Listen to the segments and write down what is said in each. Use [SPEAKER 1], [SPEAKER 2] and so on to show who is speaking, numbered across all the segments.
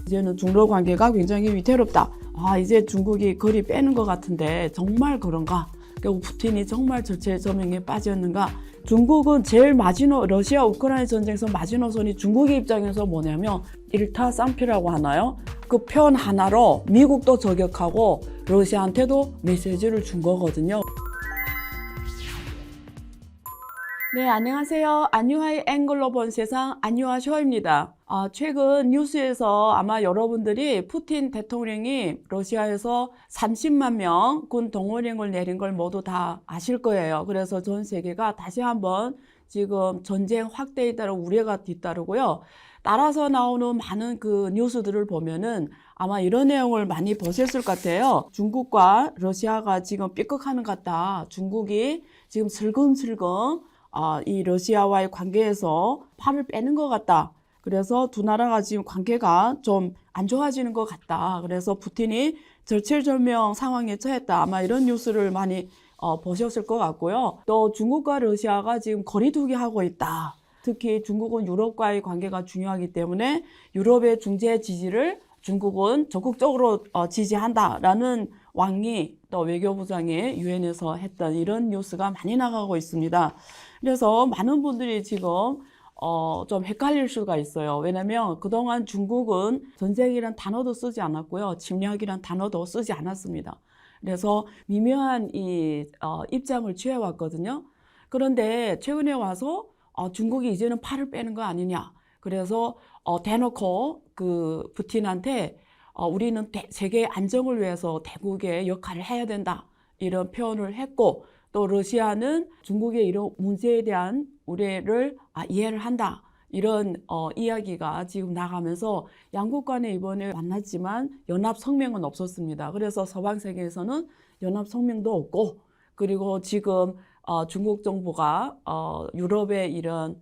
[SPEAKER 1] 이제는 중러 관계가 굉장히 위태롭다. 이제 중국이 거리 빼는 것 같은데 정말 그런가? 결국 푸틴이 정말 절체절명에 빠졌는가? 중국은 제일 러시아 우크라이나 전쟁에서 마지노선이 중국의 입장에서 뭐냐면 일타쌍피라고 하나요? 그 편 하나로 미국도 저격하고 러시아한테도 메시지를 준 거거든요. 네, 안녕하세요. 안유아의 앵글로 본 세상 안유아 쇼입니다. 최근 뉴스에서 아마 여러분들이 푸틴 대통령이 러시아에서 30만 명 군 동원령을 내린 걸 모두 다 아실 거예요. 그래서 전 세계가 다시 한번 지금 전쟁 확대에 따른 우려가 뒤따르고요. 따라서 나오는 많은 그 뉴스들을 보면은 아마 이런 내용을 많이 보셨을 것 같아요. 중국과 러시아가 지금 삐걱하는 것 같다. 중국이 지금 슬금슬금 이 러시아와의 관계에서 팔을 빼는 것 같다. 그래서 두 나라가 지금 관계가 좀 안 좋아지는 것 같다. 그래서 푸틴이 절체절명 상황에 처했다. 아마 이런 뉴스를 많이 보셨을 것 같고요. 또 중국과 러시아가 지금 거리두기 하고 있다. 특히 중국은 유럽과의 관계가 중요하기 때문에 유럽의 중재 지지를 중국은 적극적으로 지지한다라는 왕이 또 외교부장이 유엔에서 했던 이런 뉴스가 많이 나가고 있습니다. 그래서 많은 분들이 지금 좀 헷갈릴 수가 있어요. 왜냐면 그동안 중국은 전쟁이란 단어도 쓰지 않았고요. 침략이란 단어도 쓰지 않았습니다. 그래서 미묘한 입장을 취해왔거든요. 그런데 최근에 와서 중국이 이제는 팔을 빼는 거 아니냐. 그래서 대놓고 그 푸틴한테 우리는 세계 안정을 위해서 대국의 역할을 해야 된다. 이런 표현을 했고, 또 러시아는 중국의 이런 문제에 대한 우려를 이해를 한다. 이런 이야기가 지금 나가면서 양국 간에 이번에 만났지만 연합 성명은 없었습니다. 그래서 서방 세계에서는 연합 성명도 없고, 그리고 지금 중국 정부가 유럽의 이런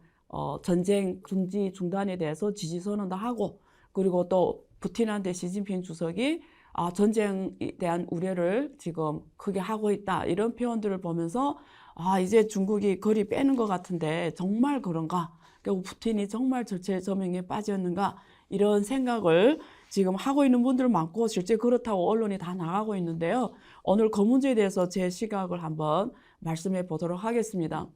[SPEAKER 1] 전쟁 금지 중단에 대해서 지지 선언도 하고, 그리고 또 푸틴한테 시진핑 주석이 전쟁에 대한 우려를 지금 크게 하고 있다. 이런 표현들을 보면서 이제 중국이 거리 빼는 것 같은데 정말 그런가? 결국 푸틴이 정말 절체절명에 빠졌는가? 이런 생각을 지금 하고 있는 분들 많고 실제 그렇다고 언론이 다 나가고 있는데요. 오늘 그 문제에 대해서 제 시각을 한번 말씀해 보도록 하겠습니다.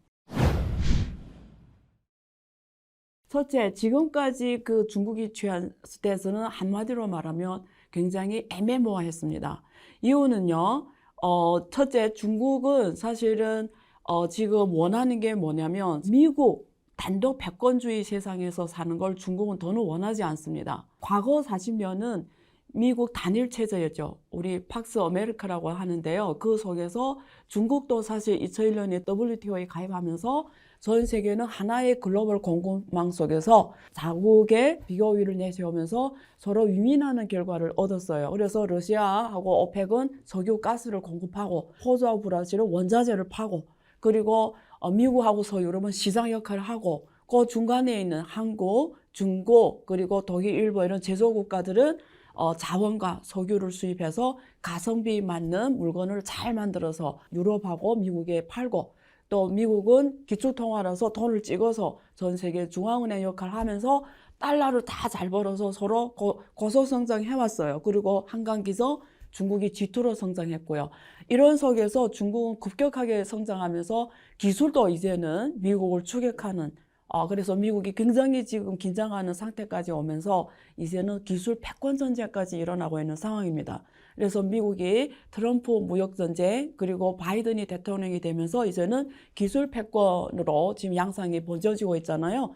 [SPEAKER 1] 첫째, 지금까지 그 중국이 취한 스탠스는 한마디로 말하면 굉장히 애매모호했습니다. 이유는요, 첫째, 중국은 사실은 지금 원하는 게 뭐냐면 미국 단독 패권주의 세상에서 사는 걸 중국은 더는 원하지 않습니다. 과거 40년은 미국 단일 체제였죠. 우리 팍스 아메리카라고 하는데요. 그 속에서 중국도 사실 2001년에 WTO에 가입하면서 전 세계는 하나의 글로벌 공급망 속에서 자국의 비교율을 내세우면서 서로 윈윈하는 결과를 얻었어요. 그래서 러시아하고 오펙은 석유 가스를 공급하고 호주하고 브라질은 원자재를 파고 그리고 미국하고 서유럽은 시장 역할을 하고 그 중간에 있는 한국, 중국 그리고 독일, 일본 이런 제조국가들은 자원과 석유를 수입해서 가성비 맞는 물건을 잘 만들어서 유럽하고 미국에 팔고 또 미국은 기축통화라서 돈을 찍어서 전 세계 중앙은행 역할을 하면서 달러를 다 잘 벌어서 서로 고소성장해왔어요. 그리고 한강기서 중국이 G2로 성장했고요. 이런 속에서 중국은 급격하게 성장하면서 기술도 이제는 미국을 추격하는 그래서 미국이 굉장히 지금 긴장하는 상태까지 오면서 이제는 기술 패권 전쟁까지 일어나고 있는 상황입니다. 그래서 미국이 트럼프 무역 전쟁 그리고 바이든이 대통령이 되면서 이제는 기술 패권으로 지금 양상이 번져지고 있잖아요.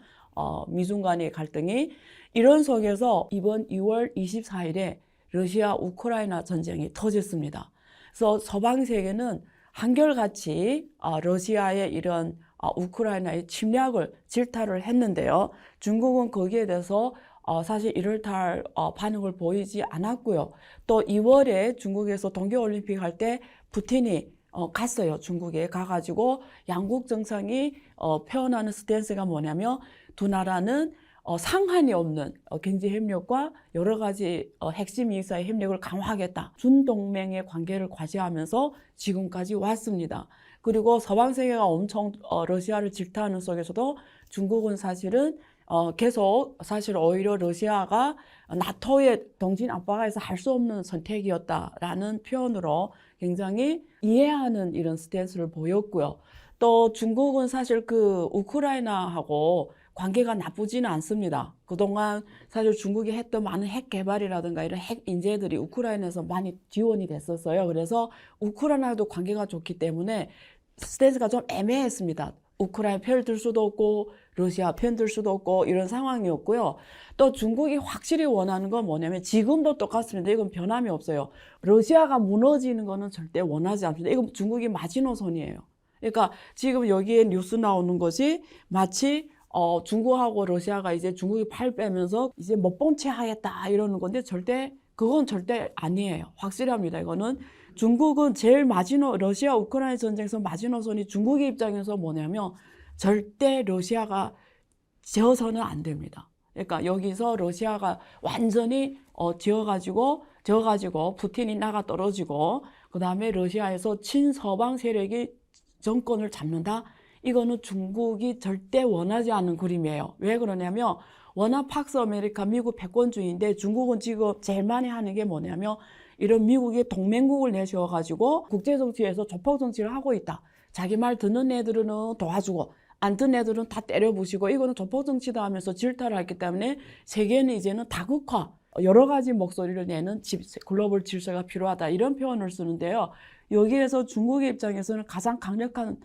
[SPEAKER 1] 미중 간의 갈등이 이런 속에서 이번 2월 24일에 러시아 우크라이나 전쟁이 터졌습니다. 그래서 서방 세계는 한결같이 러시아의 이런 우크라이나의 침략을 질타를 했는데요. 중국은 거기에 대해서 사실 이럴탈 반응을 보이지 않았고요. 또 2월에 중국에서 동계올림픽 할 때 푸틴이 갔어요. 중국에 가가지고 양국 정상이 표현하는 스탠스가 뭐냐면 두 나라는 상한이 없는 경제 협력과 여러 가지 핵심 이익사의 협력을 강화하겠다. 준동맹의 관계를 과시하면서 지금까지 왔습니다. 그리고 서방 세계가 엄청 러시아를 질타하는 속에서도 중국은 사실은 계속 사실 오히려 러시아가 나토의 동진 압박에서 할 수 없는 선택이었다라는 표현으로 굉장히 이해하는 이런 스탠스를 보였고요. 또 중국은 사실 그 우크라이나하고 관계가 나쁘지는 않습니다. 그동안 사실 중국이 했던 많은 핵 개발이라든가 이런 핵 인재들이 우크라이나에서 많이 지원이 됐었어요. 그래서 우크라이나도 관계가 좋기 때문에 스탠스가 좀 애매했습니다. 우크라이나 편 들 수도 없고 러시아 편 들 수도 없고 이런 상황이었고요. 또 중국이 확실히 원하는 건 뭐냐면 지금도 똑같습니다. 이건 변함이 없어요. 러시아가 무너지는 거는 절대 원하지 않습니다. 이건 중국이 마지노선이에요. 그러니까 지금 여기에 뉴스 나오는 것이 마치 중국하고 러시아가 이제 중국이 팔 빼면서 이제 못본채 하겠다 이러는 건데 그건 절대 아니에요. 확실합니다. 이거는 중국은 제일 러시아 우크라이나 전쟁에서 마지노선이 중국의 입장에서 뭐냐면 절대 러시아가 지어서는 안 됩니다. 그러니까 여기서 러시아가 완전히 지어가지고 푸틴이 나가 떨어지고 그 다음에 러시아에서 친서방 세력이 정권을 잡는다. 이거는 중국이 절대 원하지 않는 그림이에요. 왜 그러냐면 워낙 팍스 아메리카 미국 패권주의인데 중국은 지금 제일 많이 하는 게 뭐냐면 이런 미국이 동맹국을 내세워가지고 국제정치에서 조폭정치를 하고 있다. 자기 말 듣는 애들은 도와주고 안 듣는 애들은 다 때려부시고 이거는 조폭정치다 하면서 질타를 했기 때문에 세계는 이제는 다국화 여러 가지 목소리를 내는 글로벌 질서가 필요하다 이런 표현을 쓰는데요. 여기에서 중국의 입장에서는 가장 강력한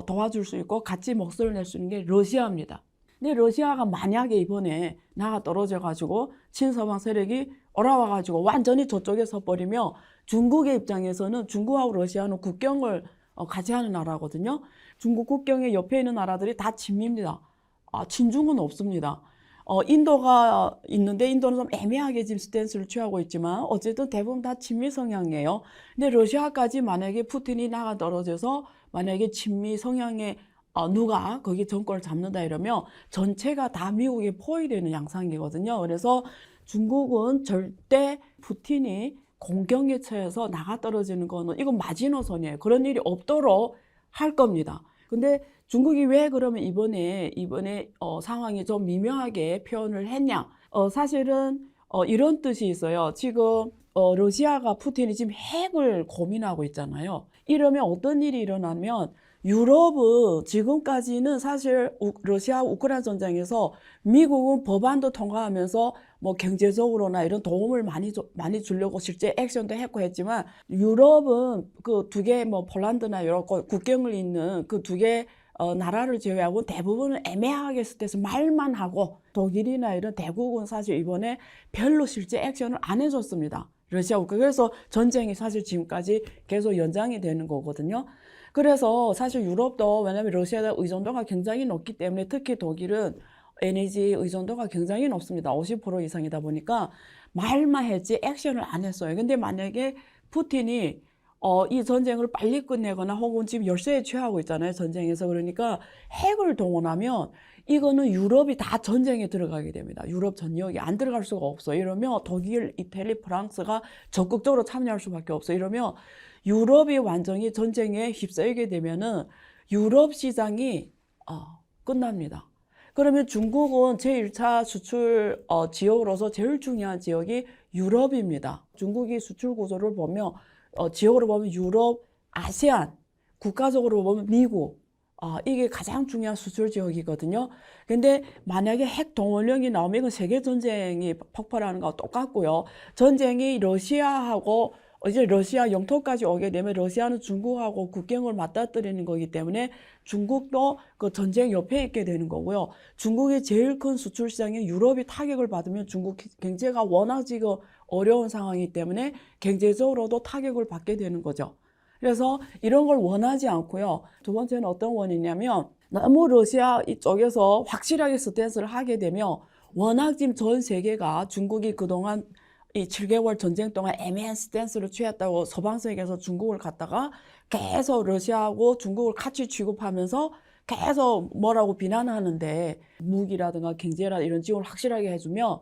[SPEAKER 1] 도와줄 수 있고 같이 목소리를 낼 수 있는 게 러시아입니다. 근데 러시아가 만약에 이번에 나가 떨어져가지고 친서방 세력이 올라와가지고 완전히 저쪽에 서버리면 중국의 입장에서는 중국하고 러시아는 국경을 같이 하는 나라거든요. 중국 국경의 옆에 있는 나라들이 다 친미입니다. 친중은 없습니다. 인도가 있는데 인도는 좀 애매하게 지금 스탠스를 취하고 있지만 어쨌든 대부분 다 친미 성향이에요. 근데 러시아까지 만약에 푸틴이 나가 떨어져서 만약에 친미 성향의 누가 거기 정권을 잡는다 이러면 전체가 다 미국에 포위되는 양상이거든요. 그래서 중국은 절대 푸틴이 공경에 처해서 나가 떨어지는 거는 이건 마지노선이에요. 그런 일이 없도록 할 겁니다. 근데 중국이 왜 그러면 이번에 상황이 좀 미묘하게 표현을 했냐? 사실은 이런 뜻이 있어요. 지금 러시아가 푸틴이 지금 핵을 고민하고 있잖아요. 이러면 어떤 일이 일어나면 유럽은 지금까지는 사실 러시아 우크라이나 전쟁에서 미국은 법안도 통과하면서 뭐 경제적으로나 이런 도움을 많이 주려고 실제 액션도 했고 했지만 유럽은 그 두 개 뭐 폴란드나 이런 국경을 잇는 그 두 개 나라를 제외하고 대부분은 애매하게 스탠스 말만 하고 독일이나 이런 대국은 사실 이번에 별로 실제 액션을 안 해줬습니다. 러시아 우크라이나. 그래서 전쟁이 사실 지금까지 계속 연장이 되는 거거든요. 그래서 사실 유럽도 왜냐하면 러시아의 의존도가 굉장히 높기 때문에 특히 독일은 에너지 의존도가 굉장히 높습니다. 50% 이상이다 보니까 말만 했지 액션을 안 했어요. 근데 만약에 푸틴이 이 전쟁을 빨리 끝내거나 혹은 지금 열세에 취하고 있잖아요. 전쟁에서. 그러니까 핵을 동원하면 이거는 유럽이 다 전쟁에 들어가게 됩니다. 유럽 전역이 안 들어갈 수가 없어. 이러면 독일, 이태리, 프랑스가 적극적으로 참여할 수밖에 없어. 이러면 유럽이 완전히 전쟁에 휩싸이게 되면은 유럽 시장이 끝납니다. 그러면 중국은 제1차 수출 지역으로서 제일 중요한 지역이 유럽입니다. 중국이 수출 구조를 보면 지역으로 보면 유럽, 아세안, 국가적으로 보면 미국 이게 가장 중요한 수출 지역이거든요. 근데 만약에 핵 동원령이 나오면 이건 세계 전쟁이 폭발하는 거와 똑같고요. 전쟁이 러시아하고 이제 러시아 영토까지 오게 되면 러시아는 중국하고 국경을 맞닥뜨리는 거기 때문에 중국도 그 전쟁 옆에 있게 되는 거고요. 중국의 제일 큰 수출 시장인 유럽이 타격을 받으면 중국 경제가 워낙 지금 어려운 상황이기 때문에 경제적으로도 타격을 받게 되는 거죠. 그래서 이런 걸 원하지 않고요. 두 번째는 어떤 원인이냐면 너무 러시아 이쪽에서 확실하게 스탠스를 하게 되면 워낙 지금 전 세계가 중국이 그동안 이 7개월 전쟁 동안 애매한 스탠스를 취했다고 서방 세계에서 중국을 갖다가 계속 러시아하고 중국을 같이 취급하면서 계속 뭐라고 비난하는데 무기라든가 경제라 이런 지원을 확실하게 해주면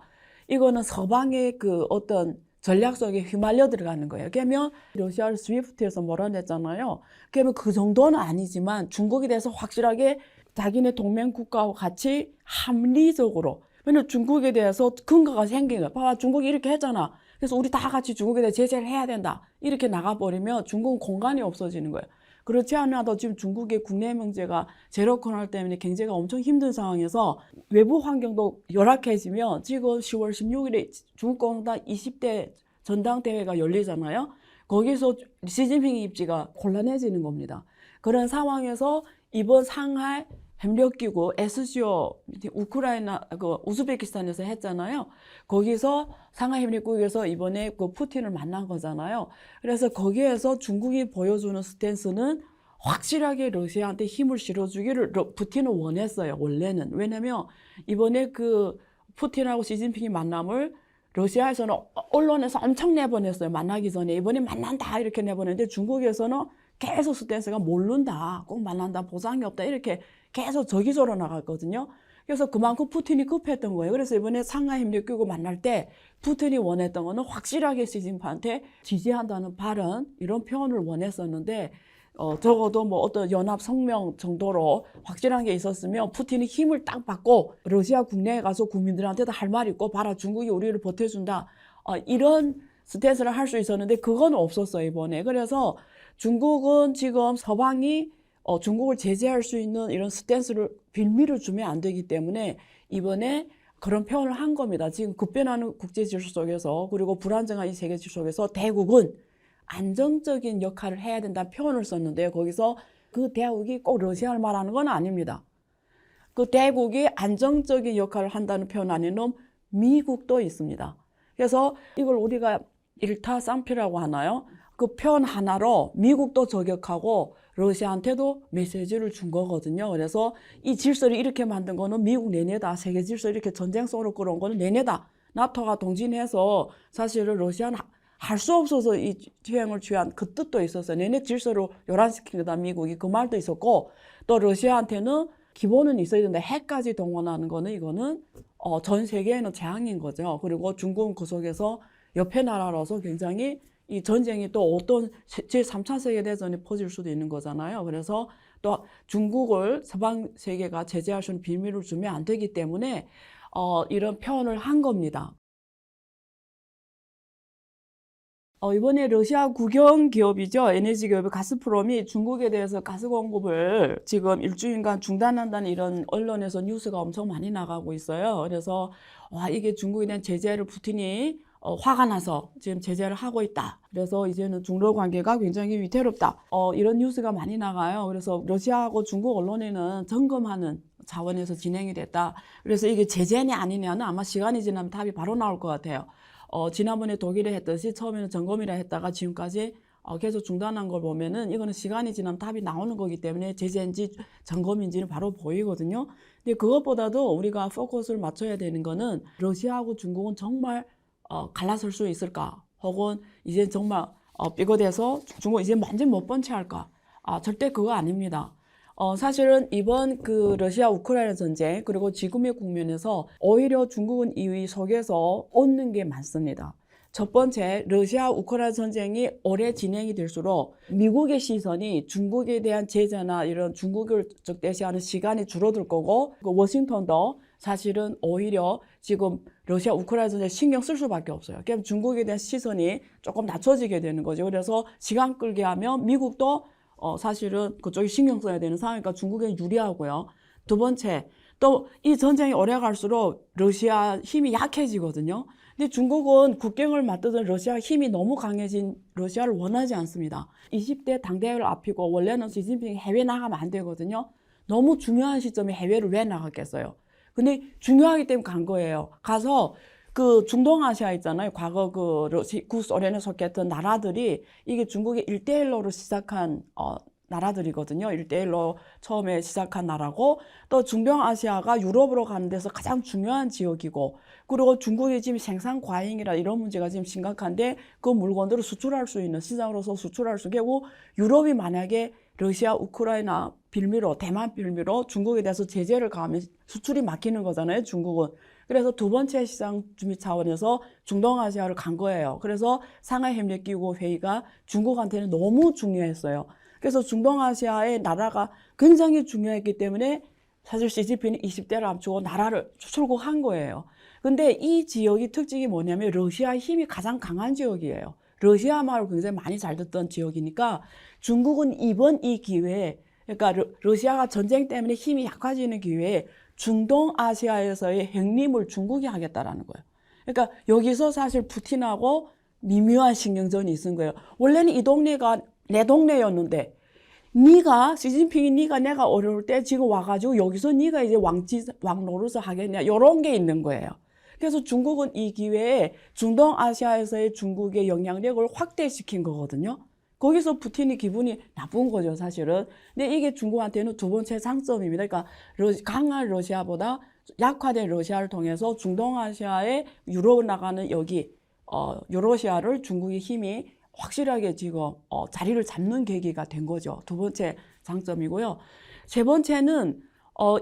[SPEAKER 1] 이거는 서방의 그 어떤 전략 속에 휘말려 들어가는 거예요. 그러면 러시아를 스위프트에서 몰아냈잖아요. 그러면 그 정도는 아니지만 중국에 대해서 확실하게 자기네 동맹 국가와 같이 합리적으로, 왜냐면 중국에 대해서 근거가 생긴 거야. 봐봐, 중국이 이렇게 했잖아. 그래서 우리 다 같이 중국에 대해 제재를 해야 된다. 이렇게 나가버리면 중국은 공간이 없어지는 거예요. 그렇지 않아도 지금 중국의 국내 경제가 제로 코로나 때문에 경제가 엄청 힘든 상황에서 외부 환경도 열악해지면 지금 10월 16일에 중국 공산 20대 전당대회가 열리잖아요. 거기서 시진핑 입지가 곤란해지는 겁니다. 그런 상황에서 이번 상하이 협력기구 SCO 우크라이나 우즈베키스탄에서 했잖아요. 거기서 상하이 협력기구에서 이번에 그 푸틴을 만난 거잖아요. 그래서 거기에서 중국이 보여주는 스탠스는 확실하게 러시아한테 힘을 실어주기를 푸틴은 원했어요. 원래는. 왜냐면 이번에 그 푸틴하고 시진핑이 만남을 러시아에서는 언론에서 엄청 내보냈어요. 만나기 전에. 이번에 만난다 이렇게 내보냈는데 중국에서는 계속 스탠스가 모른다, 꼭 만난다, 보장이 없다 이렇게 계속 저기저로 나갔거든요. 그래서 그만큼 푸틴이 급했던 거예요. 그래서 이번에 상하이 협력기구 만날 때 푸틴이 원했던 거는 확실하게 시진핑한테 지지한다는 발언, 이런 표현을 원했었는데 적어도 뭐 어떤 연합 성명 정도로 확실한 게 있었으면 푸틴이 힘을 딱 받고 러시아 국내에 가서 국민들한테도 할 말 있고, 봐라 중국이 우리를 보태준다, 이런 스탠스를 할 수 있었는데 그건 없었어요 이번에. 그래서 중국은 지금 서방이 중국을 제재할 수 있는 이런 스탠스를 빌미를 주면 안 되기 때문에 이번에 그런 표현을 한 겁니다. 지금 급변하는 국제 질서 속에서, 그리고 불안정한 이 세계 질서 속에서 대국은 안정적인 역할을 해야 된다는 표현을 썼는데요. 거기서 그 대국이 꼭 러시아를 말하는 건 아닙니다. 그 대국이 안정적인 역할을 한다는 표현 안에는 미국도 있습니다. 그래서 이걸 우리가 일타쌍피라고 하나요? 그 표현 하나로 미국도 저격하고 러시아한테도 메시지를 준 거거든요. 그래서 이 질서를 이렇게 만든 거는 미국 내내다. 세계 질서를 이렇게 전쟁 속으로 끌어온 거는 내내다. 나토가 동진해서 사실은 러시아는 할 수 없어서 이 투행을 취한 그 뜻도 있었어요. 내내 질서로 요란시킨 거다, 미국이. 그 말도 있었고, 또 러시아한테는 기본은 있어야 된다. 핵까지 동원하는 거는 이거는 전 세계에는 재앙인 거죠. 그리고 중국은 그 속에서 옆에 나라라서 굉장히 이 전쟁이 또 어떤 제3차 세계대전이 퍼질 수도 있는 거잖아요. 그래서 또 중국을 서방 세계가 제재할 수 있는 빌미를 주면 안 되기 때문에 이런 표현을 한 겁니다. 이번에 러시아 국영 기업이죠. 에너지 기업의 가스프롬이 중국에 대해서 가스 공급을 지금 일주일간 중단한다는 이런 언론에서 뉴스가 엄청 많이 나가고 있어요. 그래서 이게 중국에 대한 제재를 푸틴이 화가 나서 지금 제재를 하고 있다. 그래서 이제는 중러 관계가 굉장히 위태롭다. 이런 뉴스가 많이 나가요. 그래서 러시아하고 중국 언론에는 점검하는 차원에서 진행이 됐다. 그래서 이게 제재냐 아니냐는 아마 시간이 지나면 답이 바로 나올 것 같아요. 지난번에 독일에 했듯이 처음에는 점검이라 했다가 지금까지 계속 중단한 걸 보면은 이거는 시간이 지나면 답이 나오는 거기 때문에 제재인지 점검인지는 바로 보이거든요. 근데 그것보다도 우리가 포커스를 맞춰야 되는 거는 러시아하고 중국은 정말 갈라설 수 있을까? 혹은 이제 정말 삐거돼서 중국 이제 완전 못 본 채 할까? 절대 그거 아닙니다. 사실은 이번 그 러시아 우크라이나 전쟁, 그리고 지금의 국면에서 오히려 중국은 이 속에서 얻는 게 많습니다. 첫 번째, 러시아 우크라이나 전쟁이 오래 진행이 될수록 미국의 시선이 중국에 대한 제재나 이런 중국을 적대시하는 시간이 줄어들 거고, 워싱턴도 사실은 오히려 지금 러시아 우크라이나 전쟁에 신경 쓸 수밖에 없어요. 그러니까 중국에 대한 시선이 조금 낮춰지게 되는 거죠. 그래서 시간 끌게 하면 미국도 사실은 그쪽이 신경 써야 되는 상황이니까 중국에 유리하고요. 두 번째, 또 이 전쟁이 오래 갈수록 러시아 힘이 약해지거든요. 근데 중국은 국경을 맞대던 러시아 힘이 너무 강해진 러시아를 원하지 않습니다. 20대 당대회를 앞두고 원래는 시진핑이 해외 나가면 안 되거든요. 너무 중요한 시점에 해외를 왜 나갔겠어요? 근데 중요하기 때문에 간 거예요. 가서 그 중동아시아 있잖아요. 과거 그 구소련에 속했던 나라들이 이게 중국의 1대1로로 시작한 나라들이거든요. 1대1로 처음에 시작한 나라고, 또 중동아시아가 유럽으로 가는 데서 가장 중요한 지역이고, 그리고 중국이 지금 생산 과잉이라 이런 문제가 지금 심각한데 그 물건들을 수출할 수 있는 시장으로서 수출할 수 있고, 유럽이 만약에 러시아, 우크라이나 빌미로, 대만 빌미로 중국에 대해서 제재를 가하면 수출이 막히는 거잖아요, 중국은. 그래서 두 번째 시장 준비 차원에서 중동아시아를 간 거예요. 그래서 상하이 협력기구 회의가 중국한테는 너무 중요했어요. 그래서 중동아시아의 나라가 굉장히 중요했기 때문에 사실 시진핑이 20대를 앞두고 나라를 출국한 거예요. 근데 이 지역이 특징이 뭐냐면 러시아의 힘이 가장 강한 지역이에요. 러시아 말을 굉장히 많이 잘 듣던 지역이니까 중국은 이번 이 기회에, 그러니까 러시아가 전쟁 때문에 힘이 약해지는 기회에 중동아시아에서의 핵림을 중국이 하겠다라는 거예요. 그러니까 여기서 사실 푸틴하고 미묘한 신경전이 있은 거예요. 원래는 이 동네가 내 동네였는데 네가 시진핑이 네가 내가 어려울 때 지금 와가지고 여기서 네가 이제 왕 노릇을 하겠냐 이런 게 있는 거예요. 그래서 중국은 이 기회에 중동아시아에서의 중국의 영향력을 확대시킨 거거든요. 거기서 푸틴이 기분이 나쁜 거죠, 사실은. 근데 이게 중국한테는 두 번째 장점입니다. 그러니까 강한 러시아보다 약화된 러시아를 통해서 중동아시아에 유럽 나가는 여기 유러시아를 중국의 힘이 확실하게 지금 자리를 잡는 계기가 된 거죠. 두 번째 장점이고요. 세 번째는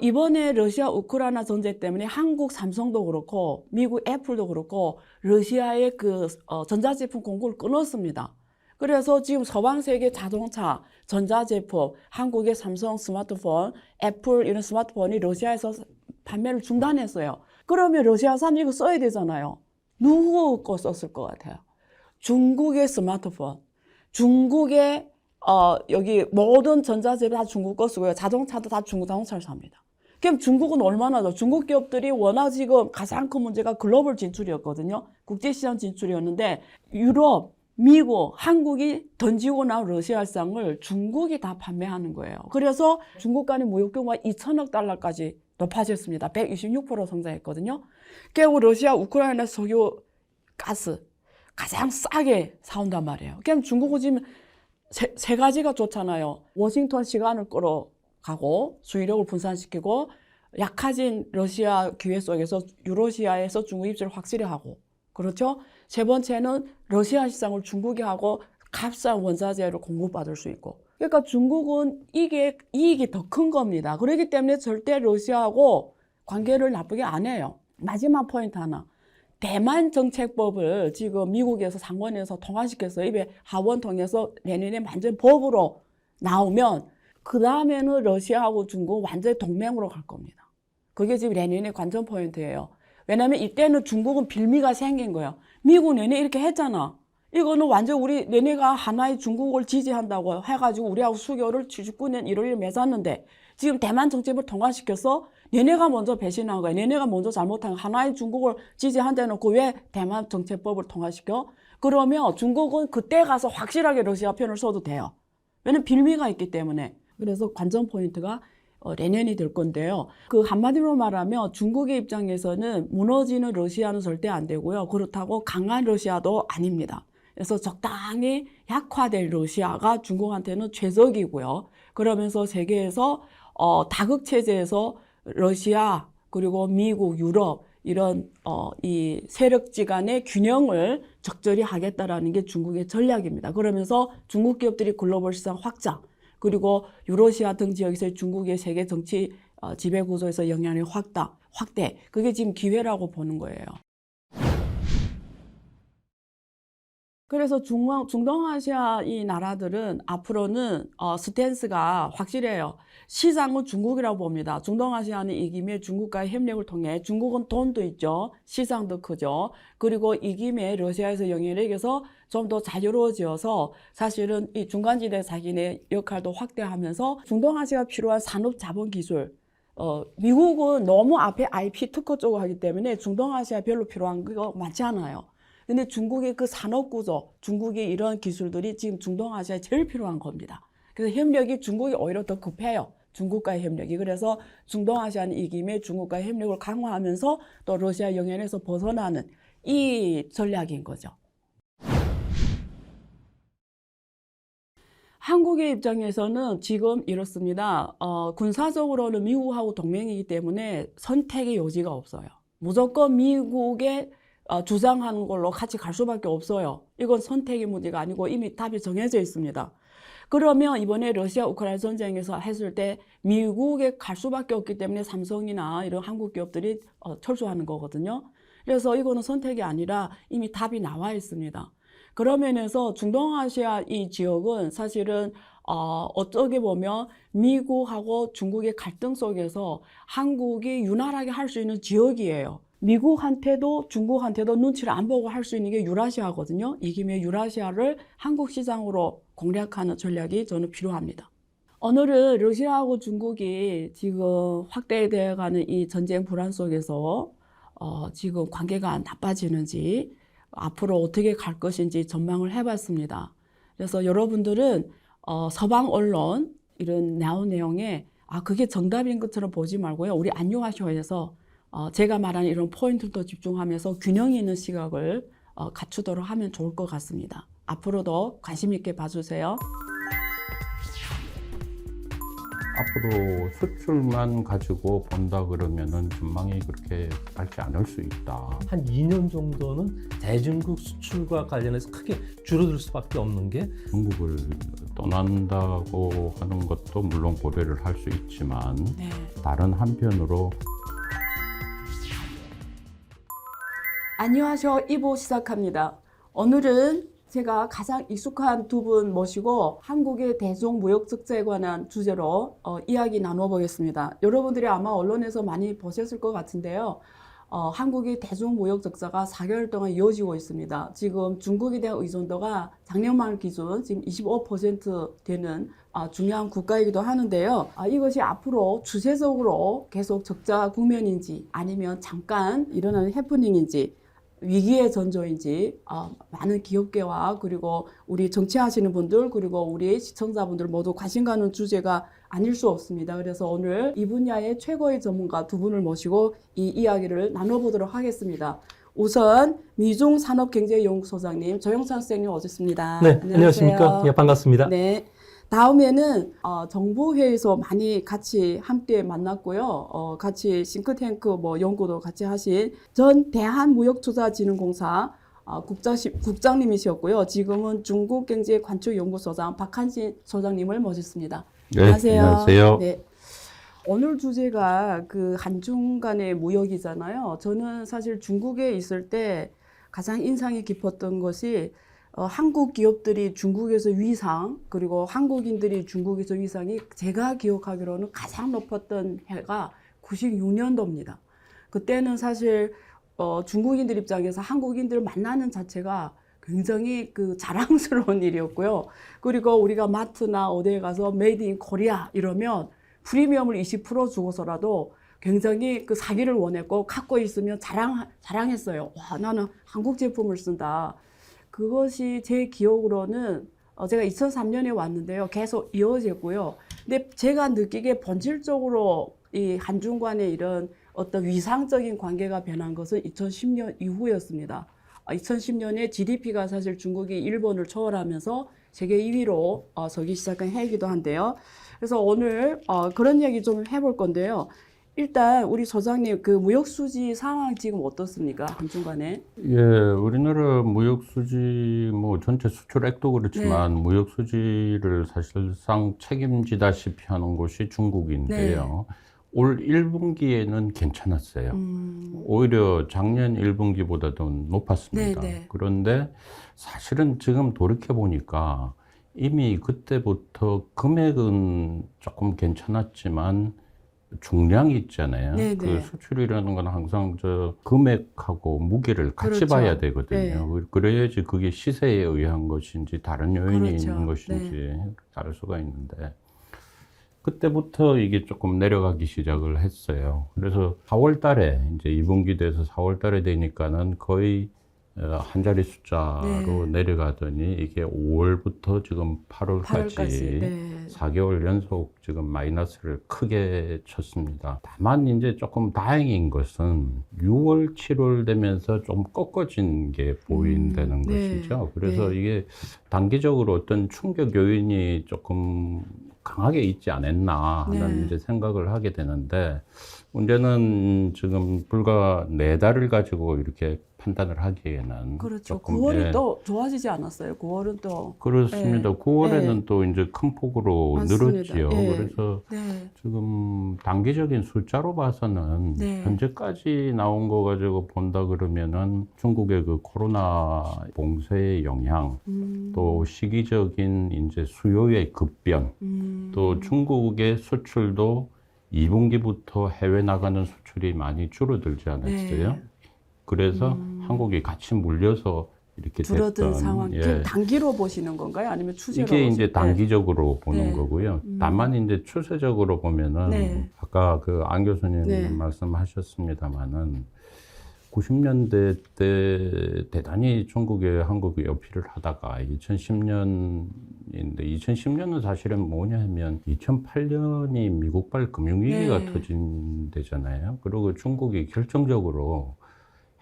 [SPEAKER 1] 이번에 러시아 우크라이나 전쟁 때문에 한국 삼성도 그렇고 미국 애플도 그렇고 러시아의 그 전자제품 공급을 끊었습니다. 그래서 지금 서방 세계 자동차, 전자제품, 한국의 삼성 스마트폰, 애플 이런 스마트폰이 러시아에서 판매를 중단했어요. 그러면 러시아 사람이 이거 써야 되잖아요. 누구 거 썼을 것 같아요? 중국의 스마트폰, 중국의 여기 모든 전자제품 다 중국 거 쓰고요. 자동차도 다 중국 자동차를 삽니다. 그럼 중국은 얼마나 더 중국 기업들이 워낙 지금 가장 큰 문제가 글로벌 진출이었거든요. 국제시장 진출이었는데 유럽, 미국, 한국이 던지고 나온 러시아상을 중국이 다 판매하는 거예요. 그래서 중국 간의 무역 규모가 2천억 달러까지 높아졌습니다. 126% 성장했거든요. 결국 러시아, 우크라이나 석유, 가스 가장 싸게 사온단 말이에요. 그럼 중국은 지금 세 가지가 좋잖아요. 워싱턴 시간을 끌어가고 수입력을 분산시키고 약해진 러시아 기회 속에서 유러시아에서 중국 입지를 확실히 하고 그렇죠? 세 번째는 러시아 시장을 중국이 하고 값싼 원자재를 공급받을 수 있고 그러니까 중국은 이게 이익이 더 큰 겁니다. 그렇기 때문에 절대 러시아하고 관계를 나쁘게 안 해요. 마지막 포인트 하나. 대만 정책법을 지금 미국에서 상원에서 통과시켜서 입에 하원 통해서 내년에 완전 법으로 나오면 그 다음에는 러시아하고 중국 완전 동맹으로 갈 겁니다. 그게 지금 내년의 관전 포인트예요. 왜냐하면 이때는 중국은 빌미가 생긴 거예요. 미국 내내 이렇게 했잖아. 이거는 완전 우리 내내가 하나의 중국을 지지한다고 해가지고 우리하고 수교를 79년 1월에 맺었는데 지금 대만 정책을 통과시켜서 얘네가 먼저 배신한 거야. 얘네가 먼저 잘못한 거야. 하나의 중국을 지지한다 해놓고 왜 대만 정책법을 통과시켜? 그러면 중국은 그때 가서 확실하게 러시아 편을 써도 돼요. 왜냐면 빌미가 있기 때문에. 그래서 관전 포인트가 내년이 될 건데요. 그 한마디로 말하면 중국의 입장에서는 무너지는 러시아는 절대 안 되고요. 그렇다고 강한 러시아도 아닙니다. 그래서 적당히 약화된 러시아가 중국한테는 최적이고요. 그러면서 세계에서 다극 체제에서 러시아 그리고 미국, 유럽 이런 이 세력지 간의 균형을 적절히 하겠다라는 게 중국의 전략입니다. 그러면서 중국 기업들이 글로벌 시장 확장 그리고 유러시아 등 지역에서의 중국의 세계 정치 지배 구조에서 영향의 확대 그게 지금 기회라고 보는 거예요. 그래서 중동아시아 이 나라들은 앞으로는 스탠스가 확실해요. 시장은 중국이라고 봅니다. 중동아시아는 이 김에 중국과의 협력을 통해 중국은 돈도 있죠. 시장도 크죠. 그리고 이 김에 러시아에서 영향력에서 좀 더 자유로워져서 사실은 이 중간지대 자기네 역할도 확대하면서 중동아시아가 필요한 산업 자본 기술 미국은 너무 앞에 IP 특허 쪽을 하기 때문에 중동아시아 별로 필요한 거 많지 않아요. 근데 중국의 그 산업구조, 중국의 이런 기술들이 지금 중동아시아에 제일 필요한 겁니다. 그래서 협력이 중국이 오히려 더 급해요. 중국과의 협력이. 그래서 중동아시아는 이 김에 중국과의 협력을 강화하면서 또 러시아 영향에서 벗어나는 이 전략인 거죠. 한국의 입장에서는 지금 이렇습니다. 군사적으로는 미국하고 동맹이기 때문에 선택의 여지가 없어요. 무조건 미국의 주장하는 걸로 같이 갈 수밖에 없어요. 이건 선택의 문제가 아니고 이미 답이 정해져 있습니다. 그러면 이번에 러시아 우크라이나 전쟁에서 했을 때 미국에 갈 수밖에 없기 때문에 삼성이나 이런 한국 기업들이 철수하는 거거든요. 그래서 이거는 선택이 아니라 이미 답이 나와 있습니다. 그런 면에서 중동아시아 이 지역은 사실은 어떻게 보면 미국하고 중국의 갈등 속에서 한국이 유난하게 할 수 있는 지역이에요. 미국한테도 중국한테도 눈치를 안 보고 할 수 있는 게 유라시아거든요. 이 김에 유라시아를 한국 시장으로 공략하는 전략이 저는 필요합니다. 오늘은 러시아하고 중국이 지금 확대되어 가는 이 전쟁 불안 속에서 지금 관계가 나빠지는지 앞으로 어떻게 갈 것인지 전망을 해봤습니다. 그래서 여러분들은 서방 언론 이런 나온 내용에 그게 정답인 것처럼 보지 말고요. 우리 안녕하쇼에서 제가 말하는 이런 포인트도 집중하면서 균형 있는 시각을 갖추도록 하면 좋을 것 같습니다. 앞으로도 관심 있게 봐주세요.
[SPEAKER 2] 앞으로 수출만 가지고 본다 그러면은 전망이 그렇게 밝지 않을 수 있다.
[SPEAKER 3] 한 2년 정도는 대중국 수출과 관련해서 크게 줄어들 수밖에 없는 게
[SPEAKER 2] 중국을 떠난다고 하는 것도 물론 고려를 할 수 있지만
[SPEAKER 1] 네.
[SPEAKER 2] 다른 한편으로
[SPEAKER 1] 안녕하셔 2부 시작합니다. 오늘은 제가 가장 익숙한 두 분 모시고 한국의 대중무역적자에 관한 주제로 이야기 나눠보겠습니다. 여러분들이 아마 언론에서 많이 보셨을 것 같은데요. 한국의 대중무역적자가 4개월 동안 이어지고 있습니다. 지금 중국에 대한 의존도가 작년 말 기준 지금 25% 되는 중요한 국가이기도 하는데요. 이것이 앞으로 추세적으로 계속 적자 국면인지 아니면 잠깐 일어나는 해프닝인지 위기의 전조인지 많은 기업계와 그리고 우리 정치하시는 분들 그리고 우리 시청자분들 모두 관심 가는 주제가 아닐 수 없습니다. 그래서 오늘 이 분야의 최고의 전문가 두 분을 모시고 이 이야기를 나눠보도록 하겠습니다. 우선 미중산업경제연구소장님 조영찬 선생님 오셨습니다.
[SPEAKER 3] 네, 안녕하십니까? 예, 반갑습니다.
[SPEAKER 1] 네. 다음에는 정부회의에서 많이 같이 함께 만났고요. 같이 싱크탱크 연구도 같이 하신 전 대한무역투자진흥공사 국장님이셨고요. 지금은 중국경제관측연구소장 박한신 소장님을 모셨습니다.
[SPEAKER 2] 네,
[SPEAKER 1] 안녕하세요.
[SPEAKER 2] 안녕하세요.
[SPEAKER 1] 네. 오늘 주제가 그 한중 간의 무역이잖아요. 저는 사실 중국에 있을 때 가장 인상이 깊었던 것이 한국 기업들이 중국에서 위상 그리고 한국인들이 중국에서 위상이 제가 기억하기로는 가장 높았던 해가 96년도입니다. 그때는 사실 중국인들 입장에서 한국인들 만나는 자체가 굉장히 그 자랑스러운 일이었고요. 그리고 우리가 마트나 어디에 가서 메이드 인 코리아 이러면 프리미엄을 20% 주고서라도 굉장히 그 사기를 원했고 갖고 있으면 자랑했어요. 와, 나는 한국 제품을 쓴다. 그것이 제 기억으로는 제가 2003년에 왔는데요. 계속 이어졌고요. 근데 제가 느끼기에 본질적으로 이 한중 간의 이런 어떤 위상적인 관계가 변한 것은 2010년 이후였습니다. 2010년에 GDP가 사실 중국이 일본을 초월하면서 세계 2위로 서기 시작한 해이기도 한데요. 그래서 오늘 그런 얘기 좀 해볼 건데요. 일단 우리 소장님 그 무역 수지 상황 지금 어떻습니까? 한중 간에?
[SPEAKER 2] 예, 우리나라 무역 수지 전체 수출액도 그렇지만
[SPEAKER 1] 네.
[SPEAKER 2] 무역 수지를 사실상 책임지다시피 하는 곳이 중국인데요. 올 1분기에는 괜찮았어요. 오히려 작년 1분기보다도 높았습니다.
[SPEAKER 1] 네.
[SPEAKER 2] 그런데 사실은 지금 돌이켜 보니까 이미 그때부터 금액은 조금 괜찮았지만 중량이 있잖아요.
[SPEAKER 1] 네네.
[SPEAKER 2] 그 수출이라는 건 항상 저 금액하고 무게를 같이
[SPEAKER 1] 그렇죠.
[SPEAKER 2] 봐야 되거든요. 그래야지 그게 시세에 의한 것인지 다른 요인이
[SPEAKER 1] 그렇죠.
[SPEAKER 2] 있는 것인지 다를 수가 있는데 그때부터 이게 조금 내려가기 시작을 했어요. 그래서 4월 달에 이제 2분기 돼서 4월 달에 되니까는 거의 한 자리 숫자로 내려가더니 이게 5월부터 지금 8월까지 4개월 연속 지금 마이너스를 크게 쳤습니다. 다만 이제 조금 다행인 것은 6월, 7월 되면서 좀 꺾어진 게 보인다는 것이죠. 그래서 이게 단기적으로 어떤 충격 요인이 조금 강하게 있지 않았나 하는 이제 생각을 하게 되는데 문제는 지금 불과 4달을 가지고 이렇게 판단을 하기에는
[SPEAKER 1] 그렇죠.
[SPEAKER 2] 조금
[SPEAKER 1] 9월이 또 좋아지지 않았어요. 9월은 또
[SPEAKER 2] 그렇습니다. 9월에는 또 이제 큰 폭으로
[SPEAKER 1] 맞습니다.
[SPEAKER 2] 늘었지요. 그래서 지금 단기적인 숫자로 봐서는 현재까지 나온 거 가지고 본다 그러면은 중국의 그 코로나 봉쇄의 영향 또 시기적인 이제 수요의 급변, 또 중국의 수출도 2분기부터 해외 나가는 수출이 많이 줄어들지 않았어요.
[SPEAKER 1] 네.
[SPEAKER 2] 그래서 한국이 같이 물려서 이렇게
[SPEAKER 1] 줄어든
[SPEAKER 2] 됐던,
[SPEAKER 1] 상황.
[SPEAKER 2] 예.
[SPEAKER 1] 단기로 보시는 건가요? 아니면 추세로?
[SPEAKER 2] 이게
[SPEAKER 1] 보실
[SPEAKER 2] 이제
[SPEAKER 1] 때?
[SPEAKER 2] 단기적으로 보는
[SPEAKER 1] 네.
[SPEAKER 2] 거고요. 다만 이제 추세적으로 보면은
[SPEAKER 1] 네.
[SPEAKER 2] 아까 그 안 교수님
[SPEAKER 1] 네.
[SPEAKER 2] 말씀하셨습니다만은 90년대 때 대단히 중국에 한국이 어필을 하다가 2010년인데 2010년은 사실은 뭐냐면 2008년이 미국발 금융위기가
[SPEAKER 1] 네.
[SPEAKER 2] 터진 데잖아요. 그리고 중국이 결정적으로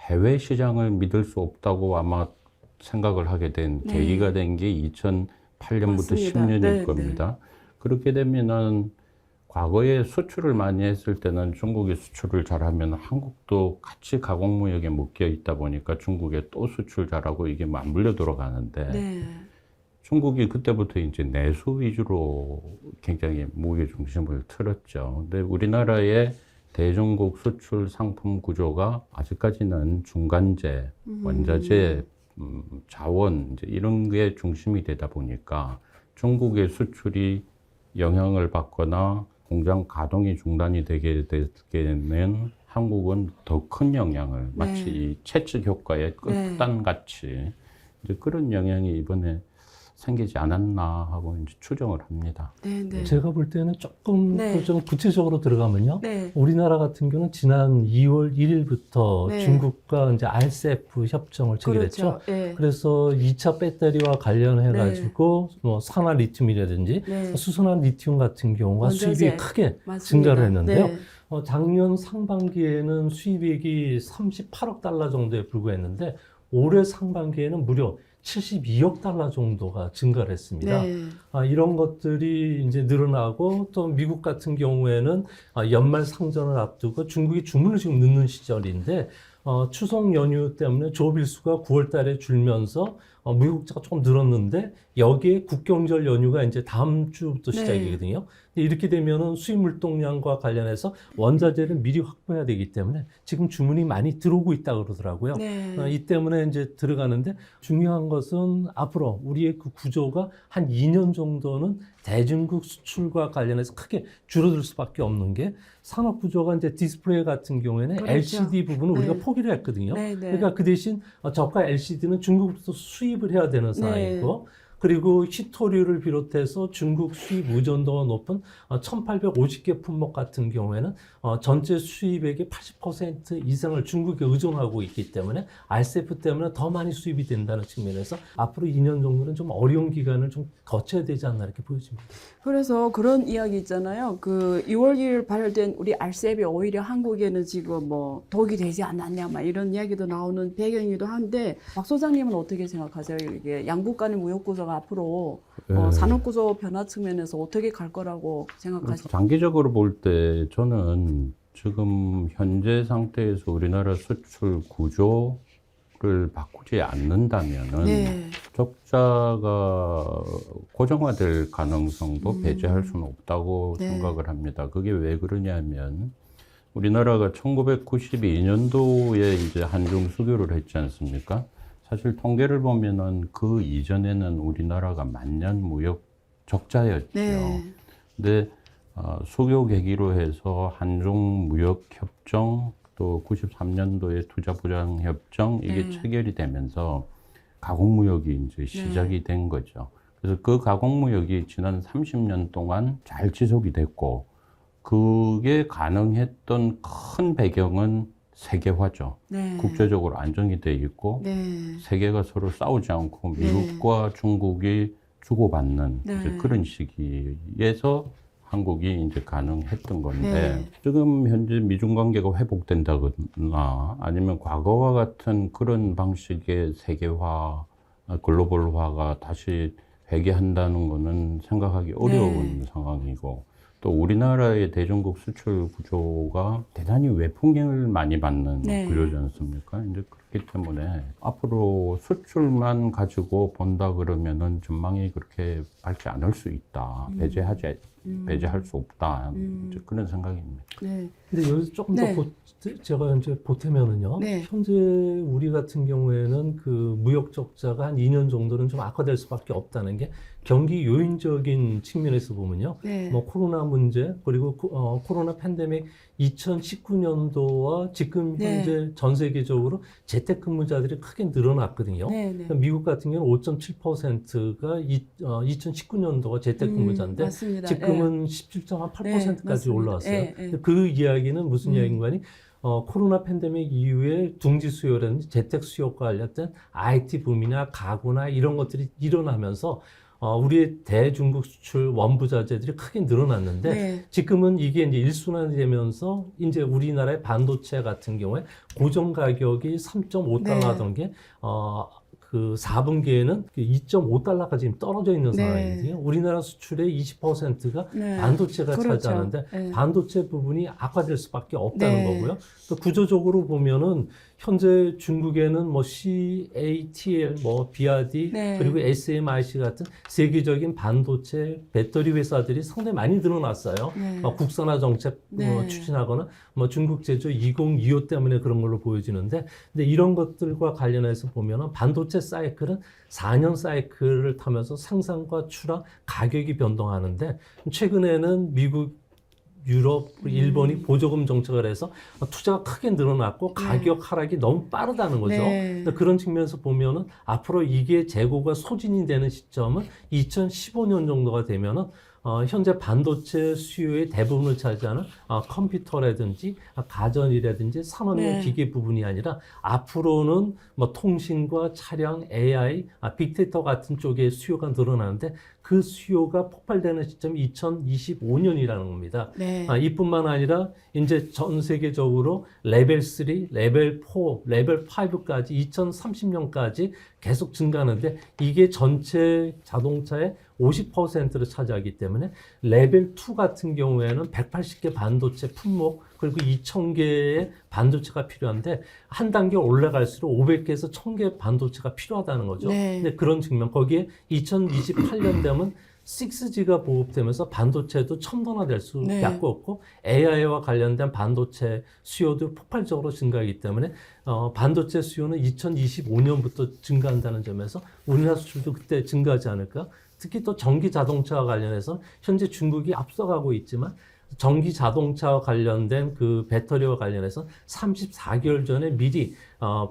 [SPEAKER 2] 해외 시장을 믿을 수 없다고 아마 생각을 하게 된
[SPEAKER 1] 네.
[SPEAKER 2] 계기가 된 게 2008년부터
[SPEAKER 1] 맞습니다.
[SPEAKER 2] 10년일
[SPEAKER 1] 네,
[SPEAKER 2] 겁니다. 그렇게 되면은 과거에 수출을 많이 했을 때는 중국이 수출을 잘하면 한국도 같이 가공무역에 묶여 있다 보니까 중국에 또 수출 잘하고 이게 맞물려 돌아가는데
[SPEAKER 1] 네.
[SPEAKER 2] 중국이 그때부터 이제 내수 위주로 굉장히 무게 중심을 틀었죠. 근데 우리나라의 대중국 수출 상품 구조가 아직까지는 중간재, 원자재, 자원 이제 이런 게 중심이 되다 보니까 중국의 수출이 영향을 받거나 공장 가동이 중단이 되게 되는 한국은 더 큰 영향을 마치
[SPEAKER 1] 네.
[SPEAKER 2] 이 채찍 효과의 끝단같이 이제 그런 영향이 이번에 생기지 않았나 하고 이제 추정을 합니다.
[SPEAKER 1] 네, 네.
[SPEAKER 3] 제가 볼 때는 조금
[SPEAKER 1] 네.
[SPEAKER 3] 더 좀 구체적으로 들어가면요.
[SPEAKER 1] 네.
[SPEAKER 3] 우리나라 같은 경우는 지난 2월 1일부터
[SPEAKER 1] 네.
[SPEAKER 3] 중국과 이제 RCEP 협정을 체결했죠.
[SPEAKER 1] 그렇죠. 네.
[SPEAKER 3] 그래서 2차 배터리와 관련해가지고 뭐 산화 리튬이라든지
[SPEAKER 1] 네.
[SPEAKER 3] 수소나 리튬 같은 경우가
[SPEAKER 1] 원자재.
[SPEAKER 3] 수입이 크게
[SPEAKER 1] 맞습니다.
[SPEAKER 3] 증가를 했는데요.
[SPEAKER 1] 네.
[SPEAKER 3] 작년 상반기에는 수입액이 38억 달러 정도에 불과했는데 올해 상반기에는 무려 72억 달러 정도가 증가를 했습니다.
[SPEAKER 1] 네.
[SPEAKER 3] 이런 것들이 이제 늘어나고 또 미국 같은 경우에는 연말 상전을 앞두고 중국이 주문을 지금 넣는 시절인데 추석 연휴 때문에 조업 일수가 9월 달에 줄면서 미국자가 조금 늘었는데 여기에 국경절 연휴가 이제 다음 주부터
[SPEAKER 1] 네.
[SPEAKER 3] 시작이거든요. 근데 이렇게 되면은 수입 물동량과 관련해서 원자재를 미리 확보해야 되기 때문에 지금 주문이 많이 들어오고 있다 그러더라고요.
[SPEAKER 1] 네.
[SPEAKER 3] 이 때문에 이제 들어가는데 중요한 것은 앞으로 우리의 그 구조가 한 2년 정도는 대중국 수출과 관련해서 크게 줄어들 수밖에 없는 게 산업 구조가 이제 디스플레이 같은 경우에는
[SPEAKER 1] 그렇죠.
[SPEAKER 3] LCD 부분은
[SPEAKER 1] 네.
[SPEAKER 3] 우리가 포기를 했거든요.
[SPEAKER 1] 네, 네.
[SPEAKER 3] 그러니까 그 대신 저가 LCD는 중국부터 수입을 해야 되는 상황이고 그리고 히토류를 비롯해서 중국 수입 의존도가 높은 1850개 품목 같은 경우에는 전체 수입액의 80% 이상을 중국에 의존하고 있기 때문에 RCEP 때문에 더 많이 수입이 된다는 측면에서 앞으로 2년 정도는 좀 어려운 기간을 좀 거쳐야 되지 않나 이렇게 보여집니다.
[SPEAKER 1] 그래서 그런 이야기 있잖아요. 그 2월 1일 발효된 우리 RCEP이 오히려 한국에는 지금 뭐 독이 되지 않았냐, 막 이런 이야기도 나오는 배경이기도 한데 박 소장님은 어떻게 생각하세요? 이게 양국 간의 무역 구조가 앞으로 산업 구조 변화 측면에서 어떻게 갈 거라고 생각하시죠?
[SPEAKER 2] 장기적으로 볼 때 저는 지금 현재 상태에서 우리나라 수출 구조를 바꾸지 않는다면은
[SPEAKER 1] 네.
[SPEAKER 2] 적자가 고정화될 가능성도 배제할 수는 없다고
[SPEAKER 1] 네.
[SPEAKER 2] 생각을 합니다. 그게 왜 그러냐면 우리나라가 1992년도에 이제 한중 수교를 했지 않습니까? 사실 통계를 보면은 그 이전에는 우리나라가 만년 무역 적자였죠.
[SPEAKER 1] 네.
[SPEAKER 2] 근데 수교 계기로 해서 한중 무역 협정 또 93년도에 투자 보장 협정 이게
[SPEAKER 1] 네.
[SPEAKER 2] 체결이 되면서 가공무역이 이제 시작이 된 거죠. 그래서 그 가공무역이 지난 30년 동안 잘 지속이 됐고 그게 가능했던 큰 배경은 세계화죠.
[SPEAKER 1] 네.
[SPEAKER 2] 국제적으로 안정이 돼 있고
[SPEAKER 1] 네.
[SPEAKER 2] 세계가 서로 싸우지 않고
[SPEAKER 1] 네.
[SPEAKER 2] 미국과 중국이 주고받는
[SPEAKER 1] 네.
[SPEAKER 2] 이제 그런 시기에서 한국이 이제 가능했던 건데
[SPEAKER 1] 네.
[SPEAKER 2] 지금 현재 미중 관계가 회복된다거나 아니면 과거와 같은 그런 방식의 세계화, 글로벌화가 다시 회귀한다는 거는 생각하기 어려운 상황이고 또 우리나라의 대중국 수출 구조가 대단히 외풍을 많이 받는 구조지 않습니까? 이제 그렇기 때문에 앞으로 수출만 가지고 본다 그러면은 전망이 그렇게 밝지 않을 수 있다. 배제하지 배제할 수 없다.
[SPEAKER 1] 음.
[SPEAKER 2] 이제 그런 생각입니다.
[SPEAKER 1] 네.
[SPEAKER 3] 근데 여기서 조금
[SPEAKER 1] 네.
[SPEAKER 3] 더 제가 이제 보태면은요.
[SPEAKER 1] 네.
[SPEAKER 3] 현재 우리 같은 경우에는 그 무역 적자가 한 2년 정도는 좀 악화될 수밖에 없다는 게 경기 요인적인 측면에서 보면요.
[SPEAKER 1] 네.
[SPEAKER 3] 뭐 코로나 문제 그리고 코로나 팬데믹 2019년도와 지금
[SPEAKER 1] 네.
[SPEAKER 3] 현재 전 세계적으로 재택근무자들이 크게 늘어났거든요.
[SPEAKER 1] 네. 네.
[SPEAKER 3] 그러니까 미국 같은 경우는 5.7%가 2019년도가 재택근무자인데
[SPEAKER 1] 맞습니다.
[SPEAKER 3] 지금은
[SPEAKER 1] 네,
[SPEAKER 3] 17.8%까지
[SPEAKER 1] 맞습니다.
[SPEAKER 3] 올라왔어요.
[SPEAKER 1] 네, 네.
[SPEAKER 3] 근데 그 이야기는 무슨 이야기인가니? 코로나 팬데믹 이후에 둥지 수요라든지 재택 수요과 관련된 IT 붐이나 가구나 이런 것들이 일어나면서 우리의 대중국 수출 원부자재들이 크게 늘어났는데
[SPEAKER 1] 네.
[SPEAKER 3] 지금은 이게 이제 일순환이 되면서 이제 우리나라의 반도체 같은 경우에 고정 가격이 3.5달러 하던 게 그 4분기에는 2.5달러까지 지금 떨어져 있는
[SPEAKER 1] 네.
[SPEAKER 3] 상황이거든요. 우리나라 수출의 20%가
[SPEAKER 1] 네.
[SPEAKER 3] 반도체가
[SPEAKER 1] 그렇죠.
[SPEAKER 3] 차지하는데
[SPEAKER 1] 네.
[SPEAKER 3] 반도체 부분이 악화될 수밖에 없다는
[SPEAKER 1] 네.
[SPEAKER 3] 거고요. 또 구조적으로 보면은 현재 중국에는 뭐 CATL, 뭐 BRD
[SPEAKER 1] 네.
[SPEAKER 3] 그리고 SMIC 같은 세계적인 반도체 배터리 회사들이 상당히 많이 늘어났어요.
[SPEAKER 1] 네.
[SPEAKER 3] 국산화 정책
[SPEAKER 1] 네.
[SPEAKER 3] 추진하거나 뭐 중국 제조 2025 때문에 그런 걸로 보여지는데, 근데 이런 것들과 관련해서 보면은 반도체 사이클은 4년 사이클을 타면서 생산과 출하 가격이 변동하는데 최근에는 미국 유럽, 일본이 보조금 정책을 해서 투자가 크게 늘어났고 가격 하락이 너무 빠르다는 거죠.
[SPEAKER 1] 네.
[SPEAKER 3] 그런 측면에서 보면은 앞으로 이게 재고가 소진이 되는 시점은 2015년 정도가 되면은 현재 반도체 수요의 대부분을 차지하는 컴퓨터라든지 가전이라든지 산업용
[SPEAKER 1] 네.
[SPEAKER 3] 기계 부분이 아니라 앞으로는 뭐 통신과 차량, AI, 빅데이터 같은 쪽의 수요가 늘어나는데 그 수요가 폭발되는 시점이 2025년이라는 겁니다.
[SPEAKER 1] 네.
[SPEAKER 3] 이뿐만 아니라 이제 전 세계적으로 레벨 3, 레벨 4, 레벨 5까지 2030년까지 계속 증가하는데 이게 전체 자동차의 50%를 차지하기 때문에 레벨 2 같은 경우에는 180개 반도체 품목 그리고 2,000개의 반도체가 필요한데 한 단계 올라갈수록 500개에서 1,000개 반도체가 필요하다는 거죠.
[SPEAKER 1] 네.
[SPEAKER 3] 근데 그런 측면 거기에 2028년 되면 6G가 보급되면서 반도체도 첨단화될 수밖에
[SPEAKER 1] 네.
[SPEAKER 3] 없고 AI와 관련된 반도체 수요도 폭발적으로 증가하기 때문에 반도체 수요는 2025년부터 증가한다는 점에서 우리나라 수출도 그때 증가하지 않을까? 특히 또 전기 자동차와 관련해서 현재 중국이 앞서가고 있지만 전기 자동차와 관련된 그 배터리와 관련해서 34개월 전에 미리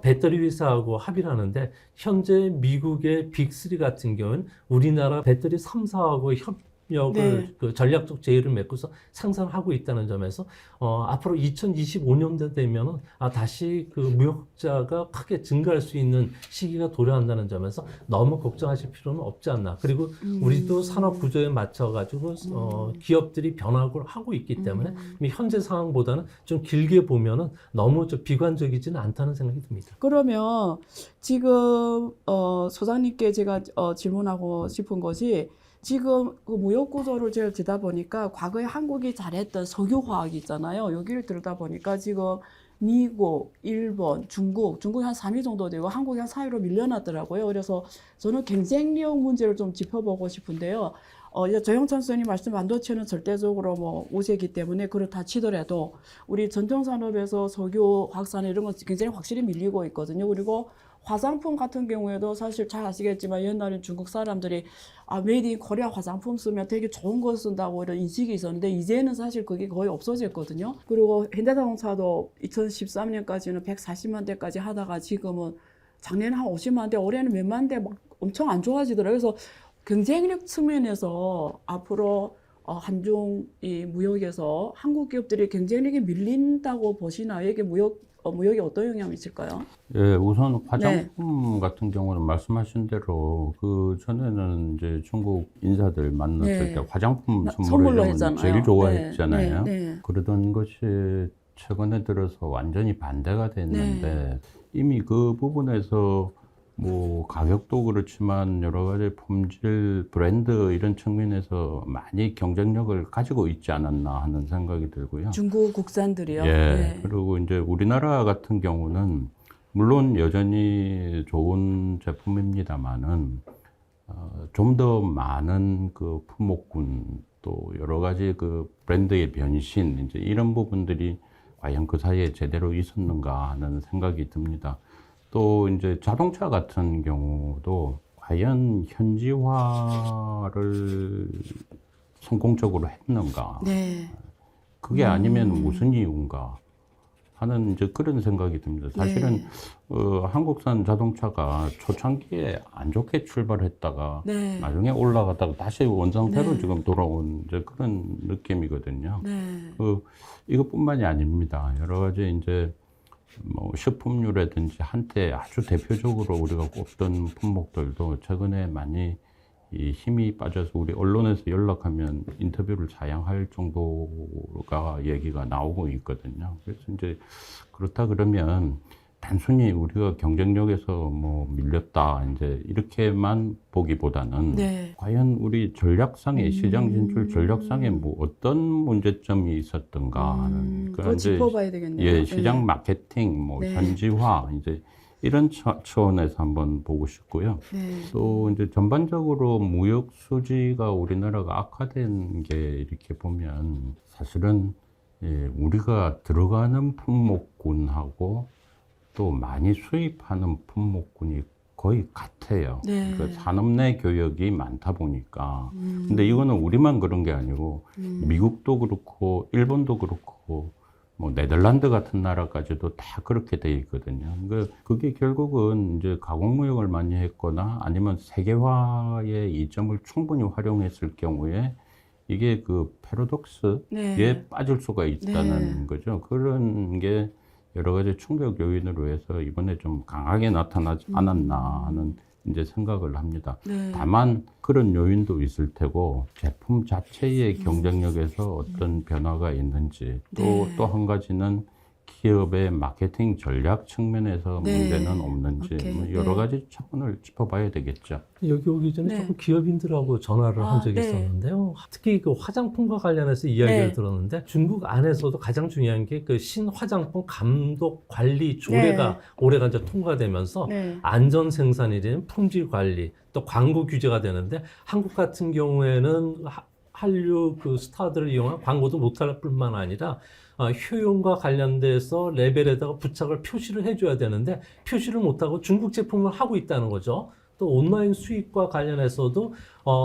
[SPEAKER 3] 배터리 회사하고 합의를 하는데 현재 미국의 빅3 같은 경우는 우리나라 배터리 3사하고 협력을
[SPEAKER 1] 네.
[SPEAKER 3] 그 전략적 제의를 맺고서 생산하고 있다는 점에서 앞으로 2025년대 되면은 다시 그 무역자가 크게 증가할 수 있는 시기가 도래한다는 점에서 너무 걱정하실 필요는 없지 않나. 그리고 우리도 산업 구조에 맞춰 가지고 기업들이 변화를 하고 있기 때문에 현재 상황보다는 좀 길게 보면은 너무 좀 비관적이지는 않다는 생각이 듭니다.
[SPEAKER 1] 그러면 지금 소장님께 제가 질문하고 싶은 것이 지금 그 무역 구조를 제가 듣다 보니까 과거에 한국이 잘했던 석유화학 있잖아요. 여기를 들다 보니까 지금 미국, 일본, 중국이 한 3위 정도 되고 한국이 한 4위로 밀려났더라고요. 그래서 저는 경쟁력 문제를 좀 짚어보고 싶은데요. 이제 조영찬 선생님 말씀 반도체는 절대적으로 뭐 우세이기 때문에 그렇다 치더라도 우리 전통 산업에서 석유, 화학산 이런 건 굉장히 확실히 밀리고 있거든요. 그리고 화장품 같은 경우에도 사실 잘 아시겠지만 옛날엔 중국 사람들이 메이드 인 코리아 화장품 쓰면 되게 좋은 거 쓴다고 이런 인식이 있었는데 이제는 사실 그게 거의 없어졌거든요. 그리고 현대자동차도 2013년까지는 140만 대까지 하다가 지금은 작년에 한 50만 대, 올해는 몇만 대 막 엄청 안 좋아지더라고요. 그래서 경쟁력 측면에서 앞으로 한중 이 무역에서 한국 기업들이 경쟁력이 밀린다고 보시나요? 이게 무역에 어떤 영향이 있을까요?
[SPEAKER 2] 예, 우선 화장품 같은 경우는 말씀하신 대로 그 전에는 이제 중국 인사들 만났을 때 화장품 선물로 해주면 제일 좋아했잖아요. 그러던 것이 최근에 들어서 완전히 반대가 됐는데 이미 그 부분에서 뭐 가격도 그렇지만 여러 가지 품질, 브랜드 이런 측면에서 많이 경쟁력을 가지고 있지 않았나 하는 생각이 들고요.
[SPEAKER 1] 중국 국산들이요?
[SPEAKER 2] 예. 그리고 이제 우리나라 같은 경우는 물론 여전히 좋은 제품입니다만은 좀 더 많은 그 품목군 또 여러 가지 그 브랜드의 변신, 이제 이런 부분들이 과연 그 사이에 제대로 있었는가 하는 생각이 듭니다. 또 이제 자동차 같은 경우도 과연 현지화를 성공적으로 했는가?
[SPEAKER 1] 네.
[SPEAKER 2] 그게 아니면 무슨 이유인가? 하는 이제 그런 생각이 듭니다. 사실은 한국산 자동차가 초창기에 안 좋게 출발했다가
[SPEAKER 1] 네.
[SPEAKER 2] 나중에 올라갔다가 다시 원상태로
[SPEAKER 1] 네.
[SPEAKER 2] 지금 돌아온 이제 그런 느낌이거든요.
[SPEAKER 1] 네.
[SPEAKER 2] 이것뿐만이 아닙니다. 여러 가지 이제 뭐 식품류라든지 한때 아주 대표적으로 우리가 꼽던 품목들도 최근에 많이 이 힘이 빠져서 우리 언론에서 연락하면 인터뷰를 자양할 정도가 얘기가 나오고 있거든요. 그래서 이제 그렇다 그러면 단순히 우리가 경쟁력에서 뭐 밀렸다 이제 이렇게만 보기보다는
[SPEAKER 1] 네.
[SPEAKER 2] 과연 우리 전략상의 시장 진출 전략상에 뭐 어떤 문제점이 있었던가 하는
[SPEAKER 1] 그거 짚어봐야 되겠네요.
[SPEAKER 2] 예, 시장 마케팅, 뭐
[SPEAKER 1] 네.
[SPEAKER 2] 현지화 이제 이런 차원에서 한번 보고 싶고요.
[SPEAKER 1] 네.
[SPEAKER 2] 또 이제 전반적으로 무역 수지가 우리나라가 악화된 게 이렇게 보면 사실은 예, 우리가 들어가는 품목군하고 또 많이 수입하는 품목군이 거의 같아요.
[SPEAKER 1] 네.
[SPEAKER 2] 그 산업 내 교역이 많다 보니까. 근데 이거는 우리만 그런 게 아니고 미국도 그렇고 일본도 그렇고 뭐 네덜란드 같은 나라까지도 다 그렇게 돼 있거든요. 그게 결국은 이제 가공무역을 많이 했거나 아니면 세계화의 이점을 충분히 활용했을 경우에 이게 그 패러독스에
[SPEAKER 1] 네.
[SPEAKER 2] 빠질 수가 있다는
[SPEAKER 1] 네.
[SPEAKER 2] 거죠. 그런 게 여러 가지 충격 요인으로 해서 이번에 좀 강하게 나타나지 않았나 하는 이제 생각을 합니다.
[SPEAKER 1] 네.
[SPEAKER 2] 다만 그런 요인도 있을 테고 제품 자체의 경쟁력에서 어떤 변화가 있는지
[SPEAKER 1] 네.
[SPEAKER 2] 또 한 가지는 기업의 마케팅 전략 측면에서
[SPEAKER 1] 네.
[SPEAKER 2] 문제는 없는지
[SPEAKER 1] 오케이.
[SPEAKER 2] 뭐 여러
[SPEAKER 1] 네.
[SPEAKER 2] 가지 차원을 짚어봐야 되겠죠.
[SPEAKER 3] 여기 오기 전에
[SPEAKER 1] 네.
[SPEAKER 3] 조금 기업인들하고 전화를 한 적이
[SPEAKER 1] 네.
[SPEAKER 3] 있었는데요. 특히 그 화장품과 관련해서 이야기를
[SPEAKER 1] 네.
[SPEAKER 3] 들었는데 중국 안에서도 가장 중요한 게 그 신화장품 감독 관리 조례가
[SPEAKER 1] 네.
[SPEAKER 3] 올해가 이제 통과되면서
[SPEAKER 1] 네.
[SPEAKER 3] 안전 생산이든 품질 관리 또 광고 규제가 되는데 한국 같은 경우에는 한류 그 스타들을 이용한 광고도 못할 뿐만 아니라 효용과 관련돼서 레벨에다가 부착을 표시를 해줘야 되는데 표시를 못하고 중국 제품을 하고 있다는 거죠. 또 온라인 수익과 관련해서도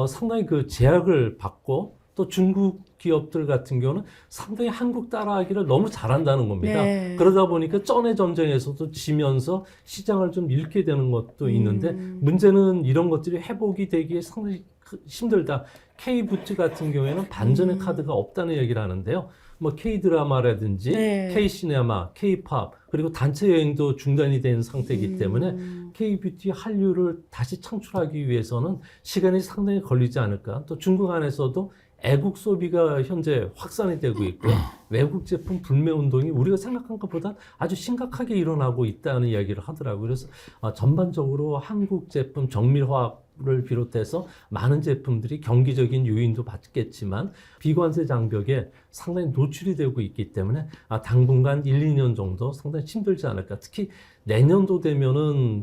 [SPEAKER 3] 상당히 그 제약을 받고 또 중국 기업들 같은 경우는 상당히 한국 따라하기를 너무 잘한다는 겁니다.
[SPEAKER 1] 네.
[SPEAKER 3] 그러다 보니까 쩐의 전쟁에서도 지면서 시장을 좀 잃게 되는 것도 있는데 문제는 이런 것들이 회복이 되기에 상당히 힘들다. K부츠 같은 경우에는 반전의 카드가 없다는 얘기를 하는데요. 뭐 K드라마라든지
[SPEAKER 1] 네.
[SPEAKER 3] K시네마, K팝 그리고 단체 여행도 중단이 된 상태이기 때문에 K뷰티 한류를 다시 창출하기 위해서는 시간이 상당히 걸리지 않을까. 또 중국 안에서도 애국 소비가 현재 확산이 되고 있고 외국 제품 불매 운동이 우리가 생각한 것보다 아주 심각하게 일어나고 있다는 이야기를 하더라고요. 그래서 전반적으로 한국 제품 정밀화를 비롯해서 많은 제품들이 경기적인 요인도 받겠지만 비관세 장벽에 상당히 노출이 되고 있기 때문에 당분간 1, 2년 정도 상당히 힘들지 않을까. 특히 내년도 되면은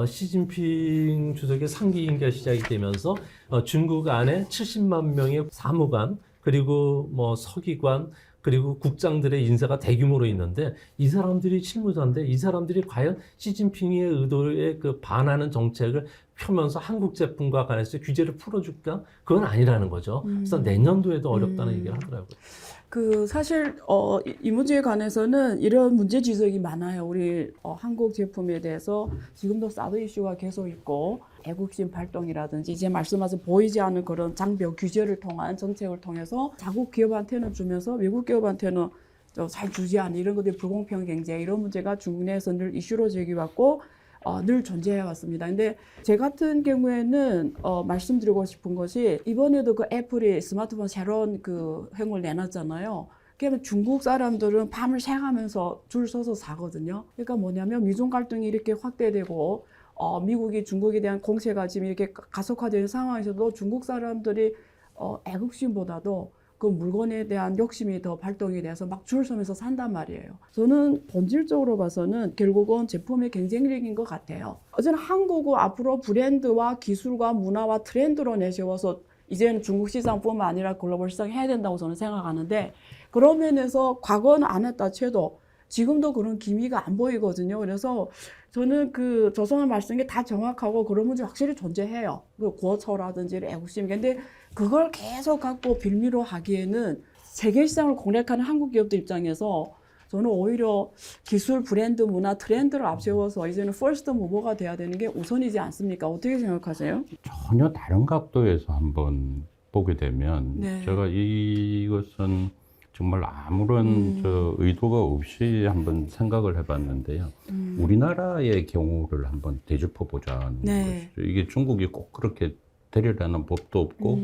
[SPEAKER 3] 시진핑 주석의 상기 임기가 시작이 되면서 중국 안에 70만 명의 사무관 그리고 뭐 서기관 그리고 국장들의 인사가 대규모로 있는데 이 사람들이 실무자인데 이 사람들이 과연 시진핑의 의도에 그 반하는 정책을 펴면서 한국 제품과 관해서 규제를 풀어줄까? 그건 아니라는 거죠. 그래서 내년도에도 어렵다는 얘기를 하더라고요.
[SPEAKER 1] 사실 이 문제에 관해서는 이런 문제 지적이 많아요. 우리 한국 제품에 대해서 지금도 사드 이슈가 계속 있고 애국심 발동이라든지 이제 말씀하신 보이지 않는 그런 장벽 규제를 통한 정책을 통해서 자국 기업한테는 주면서 외국 기업한테는 잘 주지 않는 이런 것들이 불공평 경쟁 이런 문제가 중국 내에서 늘 이슈로 제기받고 늘 존재해 왔습니다. 근데 제 같은 경우에는 말씀드리고 싶은 것이 이번에도 그 애플이 스마트폰 새로운 그 행을 내놨잖아요. 그러면 중국 사람들은 밤을 새가면서 줄 서서 사거든요. 그러니까 뭐냐면 미중 갈등이 이렇게 확대되고 미국이 중국에 대한 공세가 지금 이렇게 가속화되는 상황에서도 중국 사람들이 애국심보다도 그 물건에 대한 욕심이 더 발동이 돼서 막 줄 서면서 산단 말이에요. 저는 본질적으로 봐서는 결국은 제품의 경쟁력인 것 같아요. 어제는 한국은 앞으로 브랜드와 기술과 문화와 트렌드로 내세워서 이제는 중국 시장뿐만 아니라 글로벌 시장 해야 된다고 저는 생각하는데 그런 면에서 과거는 안 했다 쳐도 지금도 그런 기미가 안 보이거든요. 그래서 저는 그 조선의 말씀인 게 다 정확하고 그런 문제 확실히 존재해요. 그 고처라든지 애국심. 근데 그걸 계속 갖고 빌미로 하기에는 세계 시장을 공략하는 한국 기업들 입장에서 저는 오히려 기술, 브랜드, 문화, 트렌드를 앞세워서 이제는 퍼스트 무버가 돼야 되는 게 우선이지 않습니까? 어떻게 생각하세요?
[SPEAKER 2] 전혀 다른 각도에서 한번 보게 되면
[SPEAKER 1] 네.
[SPEAKER 2] 제가 이것은 정말 아무런 저 의도가 없이 한번 생각을 해봤는데요. 우리나라의 경우를 한번 되짚어 보자는
[SPEAKER 1] 네.
[SPEAKER 2] 것이죠. 이게 중국이 꼭 그렇게 되리라는 법도 없고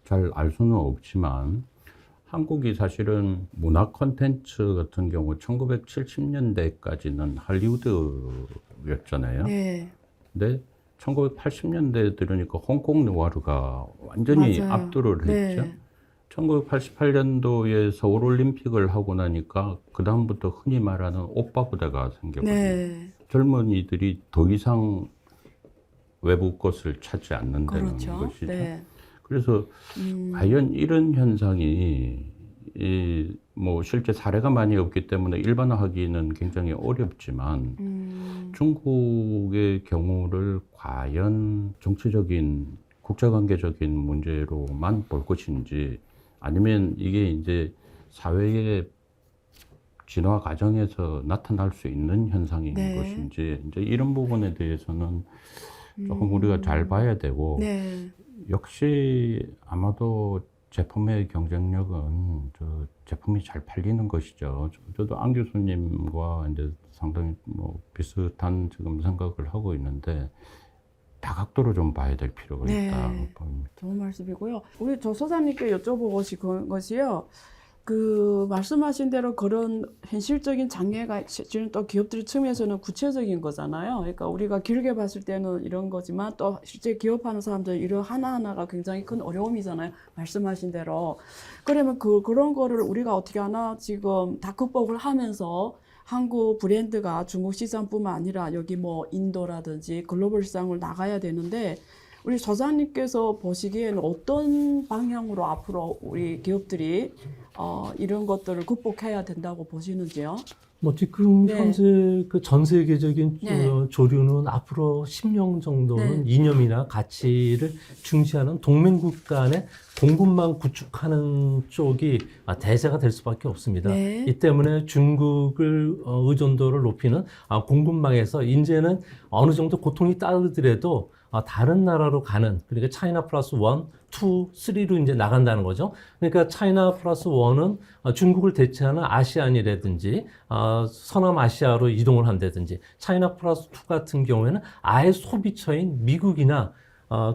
[SPEAKER 2] 잘 알 수는 없지만 한국이 사실은 문화 콘텐츠 같은 경우 1970년대까지는 할리우드였잖아요.
[SPEAKER 1] 네.
[SPEAKER 2] 근데 1980년대에 들으니까 홍콩 느와르가 완전히
[SPEAKER 1] 맞아요.
[SPEAKER 2] 압도를 했죠.
[SPEAKER 1] 네.
[SPEAKER 2] 1988년도에 서울올림픽을 하고 나니까 그다음부터 흔히 말하는 오빠 부대가 생겼거든요.
[SPEAKER 1] 네.
[SPEAKER 2] 젊은이들이 더 이상 외부 것을 찾지 않는다는
[SPEAKER 1] 그렇죠.
[SPEAKER 2] 것이죠.
[SPEAKER 1] 네.
[SPEAKER 2] 그래서 과연 이런 현상이 뭐 실제 사례가 많이 없기 때문에 일반화하기는 굉장히 어렵지만 중국의 경우를 과연 정치적인 국제관계적인 문제로만 볼 것인지 아니면 이게 이제 사회의 진화 과정에서 나타날 수 있는 현상인
[SPEAKER 1] 네.
[SPEAKER 2] 것인지 이제 이런 부분에 대해서는 조금 우리가 잘 봐야 되고
[SPEAKER 1] 네.
[SPEAKER 2] 역시 아마도 제품의 경쟁력은 저 제품이 잘 팔리는 것이죠. 저도 안 교수님과 이제 상당히 뭐 비슷한 지금 생각을 하고 있는데 다각도로 좀 봐야 될 필요가
[SPEAKER 1] 네.
[SPEAKER 2] 있다 봅니다.
[SPEAKER 1] 좋은 말씀이고요. 우리 조 소장님께 여쭤보고 싶은 것이요. 그 말씀하신 대로 그런 현실적인 장애가 지금 또 기업들 측면에서는 구체적인 거잖아요. 그러니까 우리가 길게 봤을 때는 이런 거지만 또 실제 기업하는 사람들 이런 하나하나가 굉장히 큰 어려움이잖아요. 말씀하신 대로. 그러면 그런 거를 우리가 어떻게 하나 지금 다 극복을 하면서 한국 브랜드가 중국 시장뿐만 아니라 여기 뭐 인도라든지 글로벌 시장을 나가야 되는데 우리 저자님께서 보시기에는 어떤 방향으로 앞으로 우리 기업들이 이런 것들을 극복해야 된다고 보시는지요?
[SPEAKER 3] 뭐 지금
[SPEAKER 1] 네.
[SPEAKER 3] 현재 그 전 세계적인
[SPEAKER 1] 네.
[SPEAKER 3] 조류는 앞으로 10년 정도는
[SPEAKER 1] 네.
[SPEAKER 3] 이념이나 가치를 중시하는 동맹국 간의 공급망 구축하는 쪽이 대세가 될 수밖에 없습니다.
[SPEAKER 1] 네.
[SPEAKER 3] 이 때문에 중국을 의존도를 높이는 공급망에서 이제는 어느 정도 고통이 따르더라도 다른 나라로 가는, 그러니까 차이나 플러스 1, 2, 3로 이제 나간다는 거죠. 그러니까 차이나 플러스 1은 중국을 대체하는 아시안이라든지 서남아시아로 이동을 한다든지, 차이나 플러스 2 같은 경우에는 아예 소비처인 미국이나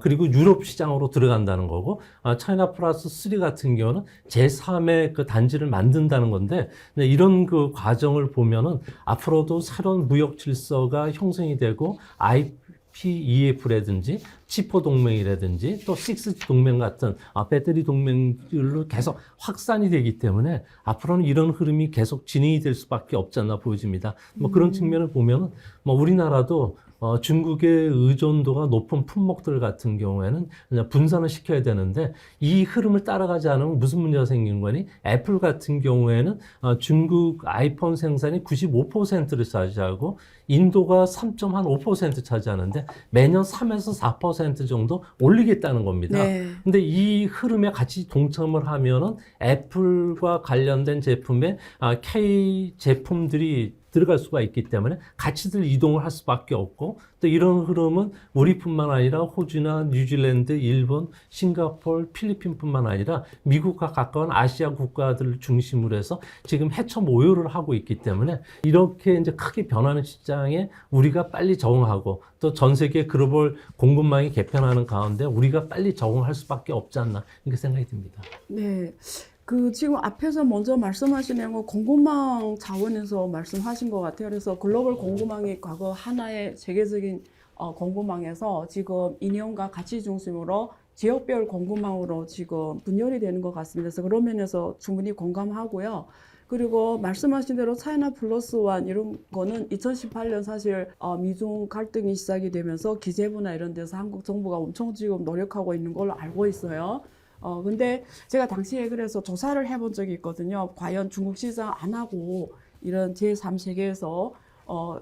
[SPEAKER 3] 그리고 유럽 시장으로 들어간다는 거고, 차이나 플러스 3 같은 경우는 제3의 그 단지를 만든다는 건데, 이런 그 과정을 보면은 앞으로도 새로운 무역 질서가 형성이 되고, IPEF라든지 치포 동맹이라든지 또 6G 동맹 같은 배터리 동맹들로 계속 확산이 되기 때문에 앞으로는 이런 흐름이 계속 진행이 될 수밖에 없지 않나 보여집니다. 뭐 그런 측면을 보면은 뭐 우리나라도 중국의 의존도가 높은 품목들 같은 경우에는 그냥 분산을 시켜야 되는데 이 흐름을 따라가지 않으면 무슨 문제가 생기는 거니? 애플 같은 경우에는 중국 아이폰 생산이 95%를 차지하고 인도가 3.5% 차지하는데 매년 3에서 4% 정도 올리겠다는 겁니다.
[SPEAKER 1] 네.
[SPEAKER 3] 근데 이 흐름에 같이 동참을 하면은 애플과 관련된 제품에 K 제품들이 들어갈 수가 있기 때문에 같이들 이동을 할 수밖에 없고, 또 이런 흐름은 우리뿐만 아니라 호주나 뉴질랜드, 일본, 싱가포르, 필리핀뿐만 아니라 미국과 가까운 아시아 국가들을 중심으로 해서 지금 해처 모여를 하고 있기 때문에 이렇게 이제 크게 변하는 시장에 우리가 빨리 적응하고 또 전 세계 글로벌 공급망이 개편하는 가운데 우리가 빨리 적응할 수밖에 없지 않나 이렇게 생각이 듭니다.
[SPEAKER 1] 네. 그 지금 앞에서 먼저 말씀하신 내용은 공급망 차원에서 말씀하신 것 같아요. 그래서 글로벌 공급망이 과거 하나의 세계적인 공급망에서 지금 이념과 가치 중심으로 지역별 공급망으로 지금 분열이 되는 것 같습니다. 그래서 그런 면에서 충분히 공감하고요. 그리고 말씀하신 대로 차이나 플러스 원 이런 거는 2018년 사실 미중 갈등이 시작이 되면서 기재부나 이런 데서 한국 정부가 엄청 지금 노력하고 있는 걸로 알고 있어요. 근데 제가 당시에 그래서 조사를 해본 적이 있거든요. 과연 중국 시장 안 하고 이런 제3세계에서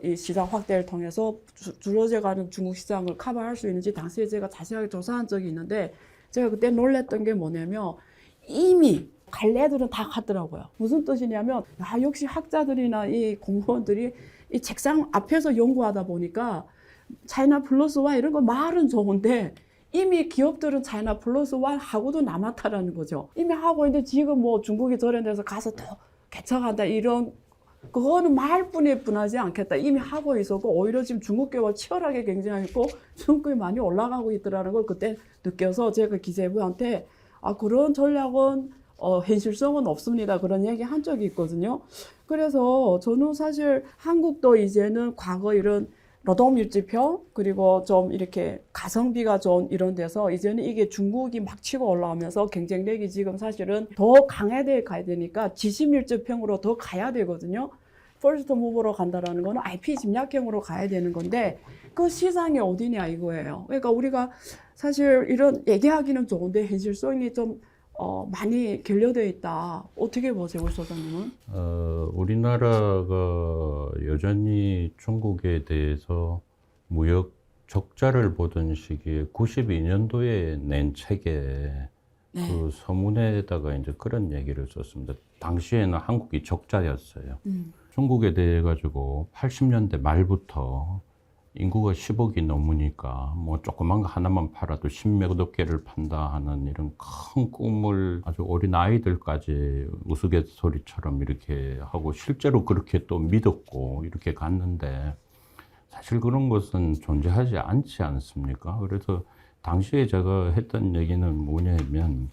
[SPEAKER 1] 이 시장 확대를 통해서 줄어져가는 중국 시장을 커버할 수 있는지 당시에 제가 자세하게 조사한 적이 있는데 제가 그때 놀랬던 게 뭐냐면 이미 갈래들은 다 갔더라고요. 무슨 뜻이냐면 역시 학자들이나 이 공무원들이 이 책상 앞에서 연구하다 보니까 차이나 플러스 원 이런 거 말은 좋은데 이미 기업들은 차이나 플러스 원 하고도 남았다라는 거죠. 이미 하고 있는데 지금 뭐 중국이 저런 데서 가서 더 개척한다 이런 그거는 말뿐이 분하지 않겠다. 이미 하고 있었고 오히려 지금 중국계와 치열하게 경쟁하고 중국이 많이 올라가고 있더라는 걸 그때 느껴서 제가 기재부한테 그런 전략은 현실성은 없습니다. 그런 얘기 한 적이 있거든요. 그래서 저는 사실 한국도 이제는 과거 이런 노동밀집형 그리고 좀 이렇게 가성비가 좋은 이런 데서 이제는 이게 중국이 막 치고 올라오면서 경쟁력이 지금 사실은 더 강화돼 가야 되니까 지시밀집형으로 더 가야 되거든요. 퍼스트 무버로 간다라는 거는 IP 집약형으로 가야 되는 건데 그 시장이 어디냐 이거예요. 그러니까 우리가 사실 이런 얘기하기는 좋은데 현실성이 좀 많이 결여되어 있다. 어떻게 보세요, 우리 소장님은?
[SPEAKER 2] 우리나라가 여전히 중국에 대해서 무역 적자를 보던 시기에 92년도에 낸 책에
[SPEAKER 1] 네.
[SPEAKER 2] 그 서문에다가 이제 그런 얘기를 썼습니다. 당시에는 한국이 적자였어요. 중국에 대해 가지고 80년대 말부터 인구가 10억이 넘으니까 뭐 조그만 거 하나만 팔아도 10몇 개를 판다 하는 이런 큰 꿈을 아주 어린 아이들까지 우스갯소리처럼 이렇게 하고 실제로 그렇게 또 믿었고 이렇게 갔는데 사실 그런 것은 존재하지 않지 않습니까? 그래서 당시에 제가 했던 얘기는 뭐냐면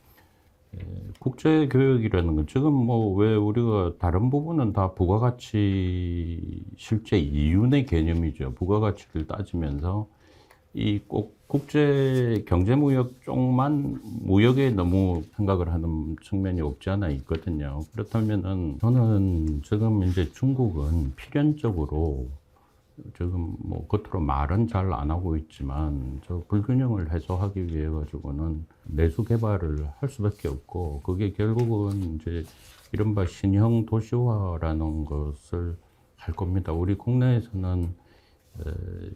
[SPEAKER 2] 국제교역이라는 건 지금 뭐 왜 우리가 다른 부분은 다 부가가치 실제 이윤의 개념이죠. 부가가치를 따지면서 이 꼭 국제 경제무역 쪽만 무역에 너무 생각을 하는 측면이 없지 않아 있거든요. 그렇다면은 저는 지금 이제 중국은 필연적으로 지금 뭐 겉으로 말은 잘 안 하고 있지만 저 불균형을 해소하기 위해 가지고는 내수 개발을 할 수밖에 없고 그게 결국은 이제 이른바 신형 도시화라는 것을 할 겁니다. 우리 국내에서는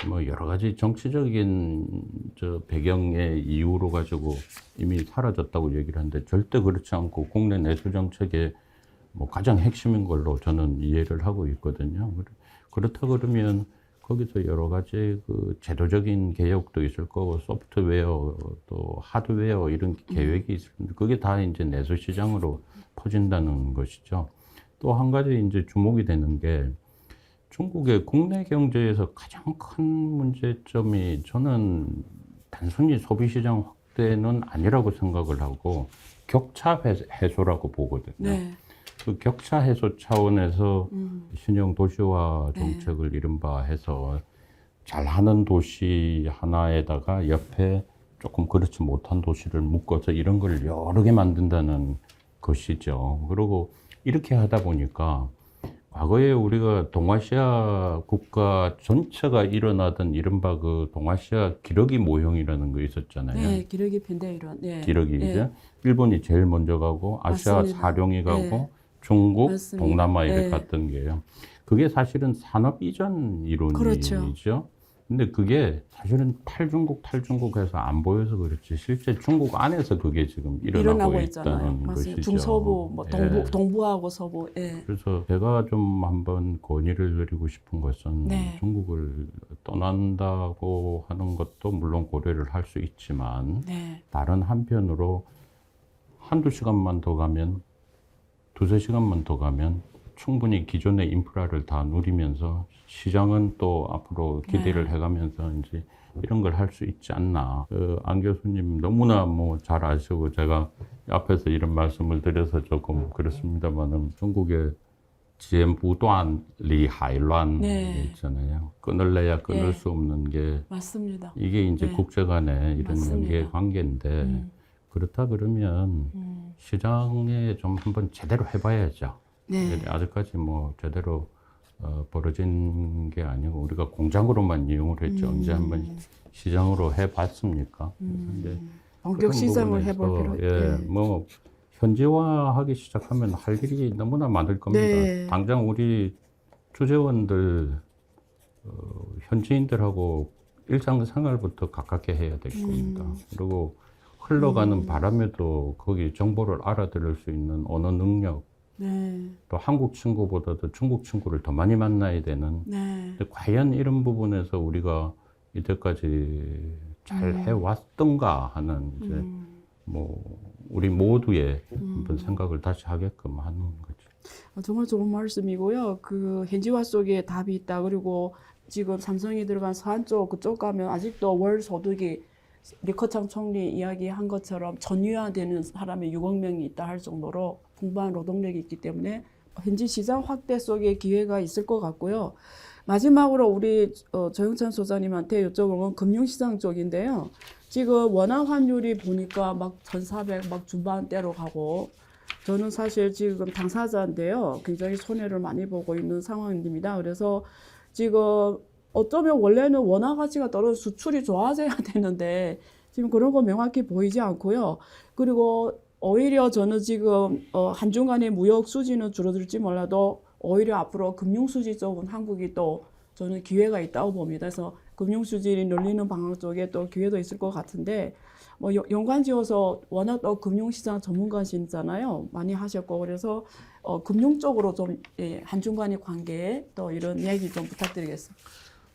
[SPEAKER 2] 뭐 여러 가지 정치적인 저 배경의 이유로 가지고 이미 사라졌다고 얘기를 하는데 절대 그렇지 않고 국내 내수 정책의 뭐 가장 핵심인 걸로 저는 이해를 하고 있거든요. 그렇다 그러면 거기서 여러 가지 그 제도적인 개혁도 있을 거고 소프트웨어 또 하드웨어 이런 계획이 있을 텐데 그게 다 이제 내수 시장으로 퍼진다는 것이죠. 또 한 가지 이제 주목이 되는 게 중국의 국내 경제에서 가장 큰 문제점이 저는 단순히 소비 시장 확대는 아니라고 생각을 하고 격차 해소라고 보거든요.
[SPEAKER 1] 네.
[SPEAKER 2] 그 격차 해소 차원에서 신형 도시화 정책을 이른바 해서 잘하는 도시 하나에다가 옆에 조금 그렇지 못한 도시를 묶어서 이런 걸 여러 개 만든다는 것이죠. 그리고 이렇게 하다 보니까 과거에 우리가 동아시아 국가 전체가 일어나던 이른바 그 동아시아 기러기 모형이라는 거 있었잖아요.
[SPEAKER 1] 네, 기러기 핀데 이런. 네.
[SPEAKER 2] 기러기
[SPEAKER 1] 네.
[SPEAKER 2] 이제 일본이 제일 먼저 가고 아시아
[SPEAKER 1] 맞습니다.
[SPEAKER 2] 사룡이 가고
[SPEAKER 1] 네.
[SPEAKER 2] 중국,
[SPEAKER 1] 맞습니다.
[SPEAKER 2] 동남아 이렇게
[SPEAKER 1] 네.
[SPEAKER 2] 갔던 게요. 그게 사실은 산업 이전 이론이죠.
[SPEAKER 1] 그렇죠.
[SPEAKER 2] 근데 그게 사실은 탈중국해서 안 보여서 그렇지 실제 중국 안에서 그게 지금 일어나고
[SPEAKER 1] 있잖아요.
[SPEAKER 2] 있다는
[SPEAKER 1] 맞습니다.
[SPEAKER 2] 것이죠.
[SPEAKER 1] 중서부, 뭐
[SPEAKER 2] 예.
[SPEAKER 1] 동부하고 서부. 예.
[SPEAKER 2] 그래서 제가 좀 한번 건의를 드리고 싶은 것은
[SPEAKER 1] 네.
[SPEAKER 2] 중국을 떠난다고 하는 것도 물론 고려를 할 수 있지만
[SPEAKER 1] 네.
[SPEAKER 2] 다른 한편으로 한두 시간만 더 가면 두세 시간만 더 가면 충분히 기존의 인프라를 다 누리면서 시장은 또 앞으로 기대를 해가면서 이제 이런 걸 할 수 있지 않나. 안 교수님 너무나 뭐 잘 아시고 제가 앞에서 이런 말씀을 드려서 조금 그렇습니다만은 중국의 지엠부단 리하이란
[SPEAKER 1] 네.
[SPEAKER 2] 있잖아요. 끊을래야 끊을
[SPEAKER 1] 예.
[SPEAKER 2] 수 없는 게
[SPEAKER 1] 맞습니다.
[SPEAKER 2] 이게 이제
[SPEAKER 1] 네.
[SPEAKER 2] 국제 간의 이런
[SPEAKER 1] 맞습니다.
[SPEAKER 2] 연계 관계인데 그렇다 그러면 시장에 좀 한번 제대로 해봐야죠.
[SPEAKER 1] 네.
[SPEAKER 2] 아직까지 뭐 제대로 벌어진 게 아니고 우리가 공장으로만 이용을 했죠. 언제 한번 시장으로 해봤습니까? 근데
[SPEAKER 1] 본격
[SPEAKER 2] 그런
[SPEAKER 1] 시장을
[SPEAKER 2] 부분에서,
[SPEAKER 1] 해볼 필요.
[SPEAKER 2] 예, 뭐 현지화하기 시작하면 할 일이 너무나 많을 겁니다.
[SPEAKER 1] 네.
[SPEAKER 2] 당장 우리 주재원들 현지인들하고 일상생활부터 가깝게 해야 될 겁니다. 그리고 흘러가는 바람에도 거기 정보를 알아들을 수 있는 언어 능력,
[SPEAKER 1] 네.
[SPEAKER 2] 또 한국 친구보다도 중국 친구를 더 많이 만나야 되는.
[SPEAKER 1] 네.
[SPEAKER 2] 근데 과연 이런 부분에서 우리가 이때까지 잘 해왔던가 하는 이제 뭐 우리 모두의 한번 생각을 다시 하게끔 하는 거죠.
[SPEAKER 1] 정말 좋은 말씀이고요. 그 현지화 속에 답이 있다. 그리고 지금 삼성이 들어간 서안 쪽 그쪽 가면 아직도 월 소득이 리커창 총리 이야기한 것처럼 전유화되는 사람이 6억 명이 있다 할 정도로 풍부한 노동력이 있기 때문에 현지 시장 확대 속에 기회가 있을 것 같고요. 마지막으로 우리 조영찬 소장님한테 여쭤본 건 금융시장 쪽인데요. 지금 원화 환율이 보니까 막 1,400 막 중반대로 가고 저는 사실 지금 당사자인데요. 굉장히 손해를 많이 보고 있는 상황입니다. 그래서 지금 어쩌면 원래는 원화 가치가 떨어져 수출이 좋아져야 되는데 지금 그런 거 명확히 보이지 않고요. 그리고 오히려 저는 지금 한중 간의 무역 수지는 줄어들지 몰라도 오히려 앞으로 금융 수지 쪽은 한국이 또 저는 기회가 있다고 봅니다. 그래서 금융 수지를 늘리는 방향 쪽에 또 기회도 있을 것 같은데 뭐 연관지어서 워낙 또 금융시장 전문가시잖아요. 많이 하셨고 그래서 금융 쪽으로 좀 한중 간의 관계 또 이런 얘기 좀 부탁드리겠습니다.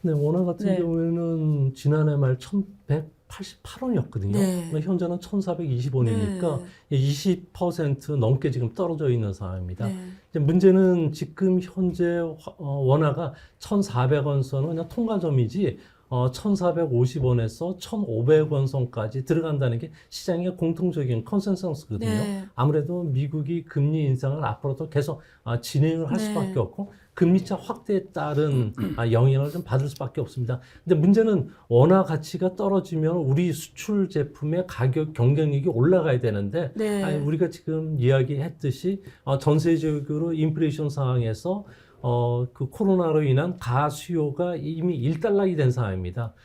[SPEAKER 3] 네, 원화 같은
[SPEAKER 1] 네.
[SPEAKER 3] 경우에는 지난해 말 1,188원이었거든요.
[SPEAKER 1] 네.
[SPEAKER 3] 현재는 1,420원이니까 20% 넘게 지금 떨어져 있는 상황입니다.
[SPEAKER 1] 네.
[SPEAKER 3] 이제 문제는 지금 현재 원화가 1,400원 선은 그냥 통과점이지 1,450원에서 1,500원 선까지 들어간다는 게 시장의 공통적인 컨센서스거든요.
[SPEAKER 1] 네.
[SPEAKER 3] 아무래도 미국이 금리 인상을 앞으로도 계속 진행을 할
[SPEAKER 1] 네.
[SPEAKER 3] 수밖에 없고 금리차 확대에 따른 영향을 좀 받을 수밖에 없습니다. 근데 문제는 원화 가치가 떨어지면 우리 수출 제품의 가격 경쟁력이 올라가야 되는데
[SPEAKER 1] 네.
[SPEAKER 3] 우리가 지금 이야기했듯이 전 세계적으로 인플레이션 상황에서 그 코로나로 인한 가수요가 이미 일단락이 된 상황입니다.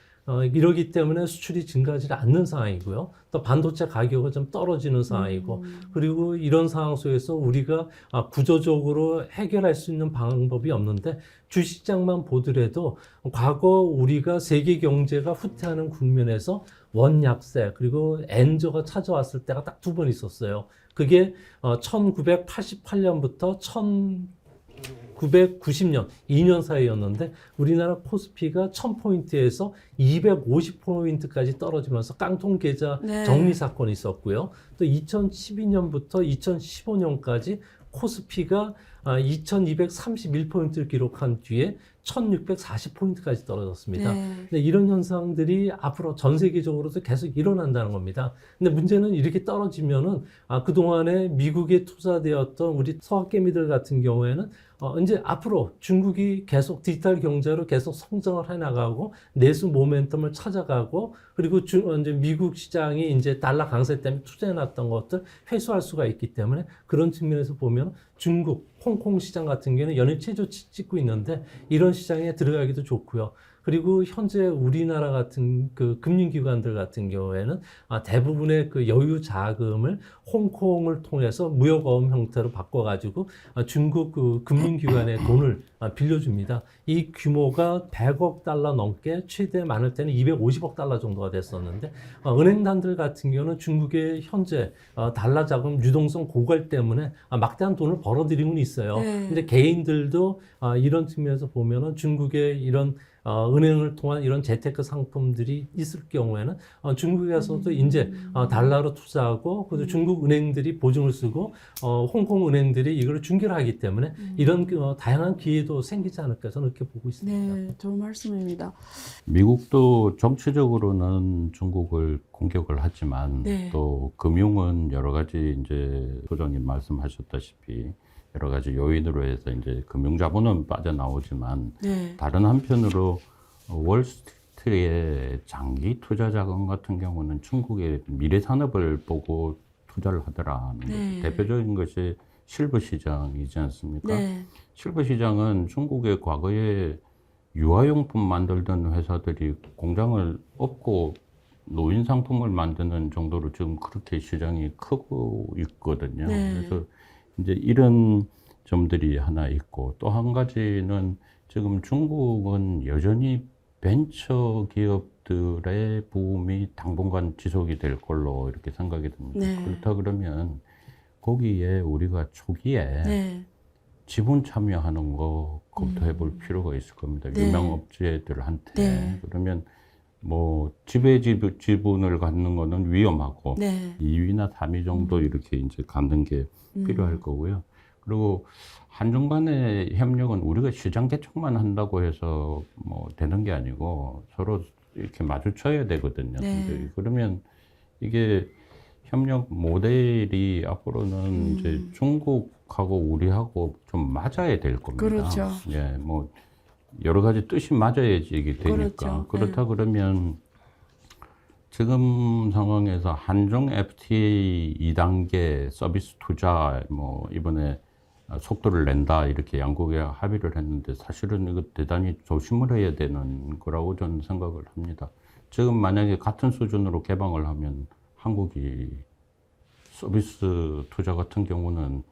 [SPEAKER 3] 이러기 때문에 수출이 증가하지 않는 상황이고요. 또 반도체 가격은 좀 떨어지는 상황이고, 그리고 이런 상황 속에서 우리가 구조적으로 해결할 수 있는 방법이 없는데, 주식시장만 보더라도 과거 우리가 세계 경제가 후퇴하는 국면에서 원약세 그리고 엔저가 찾아왔을 때가 딱 두 번 있었어요. 그게 1988년부터 1990년, 2년 사이였는데 우리나라 코스피가 1000포인트에서 250포인트까지 떨어지면서 깡통 계좌
[SPEAKER 1] 네.
[SPEAKER 3] 정리 사건이 있었고요. 또 2012년부터 2015년까지 코스피가 2231포인트를 기록한 뒤에 1640포인트까지 떨어졌습니다.
[SPEAKER 1] 네.
[SPEAKER 3] 근데 이런 현상들이 앞으로 전 세계적으로도 계속 일어난다는 겁니다. 근데 문제는 이렇게 떨어지면은 그동안에 미국에 투자되었던 우리 서학개미들 같은 경우에는 이제 앞으로 중국이 계속 디지털 경제로 계속 성장을 해 나가고 내수 모멘텀을 찾아가고 그리고 이제 미국 시장이 이제 달러 강세 때문에 투자해 놨던 것들 회수할 수가 있기 때문에 그런 측면에서 보면 중국, 홍콩 시장 같은 경우는 연일 최저치 찍고 있는데 이런 시장에 들어가기도 좋고요. 그리고 현재 우리나라 같은 그 금융기관들 같은 경우에는 대부분의 그 여유 자금을 홍콩을 통해서 무역어음 형태로 바꿔가지고 중국 그 금융기관에 돈을 빌려줍니다. 이 규모가 100억 달러 넘게 최대 많을 때는 250억 달러 정도가 됐었는데 은행단들 같은 경우는 중국의 현재 달러 자금 유동성 고갈 때문에 막대한 돈을 벌어들이고는 있어요.
[SPEAKER 1] 네.
[SPEAKER 3] 근데 개인들도 이런 측면에서 보면은 중국의 이런 은행을 통한 이런 재테크 상품들이 있을 경우에는 중국에서도 이제 달러로 투자하고 그리고 중국 은행들이 보증을 쓰고 홍콩 은행들이 이걸 중개를 하기 때문에 이런 다양한 기회도 생기지 않을까 저는 이렇게 보고 있습니다.
[SPEAKER 1] 네, 좋은 말씀입니다.
[SPEAKER 2] 미국도 정치적으로는 중국을 공격을 하지만
[SPEAKER 1] 네.
[SPEAKER 2] 또 금융은 여러 가지 이제 소장님 말씀하셨다시피 여러 가지 요인으로 해서 이제 금융자본은 빠져나오지만
[SPEAKER 1] 네.
[SPEAKER 2] 다른 한편으로 월스트리트의 장기 투자 자금 같은 경우는 중국의 미래 산업을 보고 투자를 하더라.
[SPEAKER 1] 네.
[SPEAKER 2] 대표적인 것이 실버 시장이지 않습니까?
[SPEAKER 1] 네.
[SPEAKER 2] 실버 시장은 중국의 과거에 유아용품 만들던 회사들이 공장을 엎고 노인 상품을 만드는 정도로 지금 그렇게 시장이 크고 있거든요.
[SPEAKER 1] 네.
[SPEAKER 2] 그래서 이제 이런 점들이 하나 있고, 또 한 가지는 지금 중국은 여전히 벤처 기업들의 붐이 당분간 지속이 될 걸로 이렇게 생각이 듭니다.
[SPEAKER 1] 네.
[SPEAKER 2] 그렇다 그러면 거기에 우리가 초기에
[SPEAKER 1] 네.
[SPEAKER 2] 지분 참여하는 거 검토해 볼 필요가 있을 겁니다.
[SPEAKER 1] 네.
[SPEAKER 2] 유명 업체들한테.
[SPEAKER 1] 네.
[SPEAKER 2] 그러면 뭐 지분을 갖는 거는 위험하고
[SPEAKER 1] 네.
[SPEAKER 2] 2위나 3위 정도 이렇게 이제 갖는 게 필요할 거고요. 그리고 한중 간의 협력은 우리가 시장 개척만 한다고 해서 뭐 되는 게 아니고 서로 이렇게 마주쳐야 되거든요.
[SPEAKER 1] 네.
[SPEAKER 2] 근데 그러면 이게 협력 모델이 앞으로는 이제 중국하고 우리하고 좀 맞아야 될 겁니다.
[SPEAKER 1] 그렇죠.
[SPEAKER 2] 예, 뭐 여러 가지 뜻이 맞아야지 이게 되니까.
[SPEAKER 1] 그렇죠.
[SPEAKER 2] 그렇다 그러면 지금 상황에서 한중 FTA 2단계 서비스 투자 뭐 이번에 속도를 낸다 이렇게 양국이 합의를 했는데 사실은 이거 대단히 조심을 해야 되는 거라고 저는 생각을 합니다. 지금 만약에 같은 수준으로 개방을 하면 한국이 서비스 투자 같은 경우는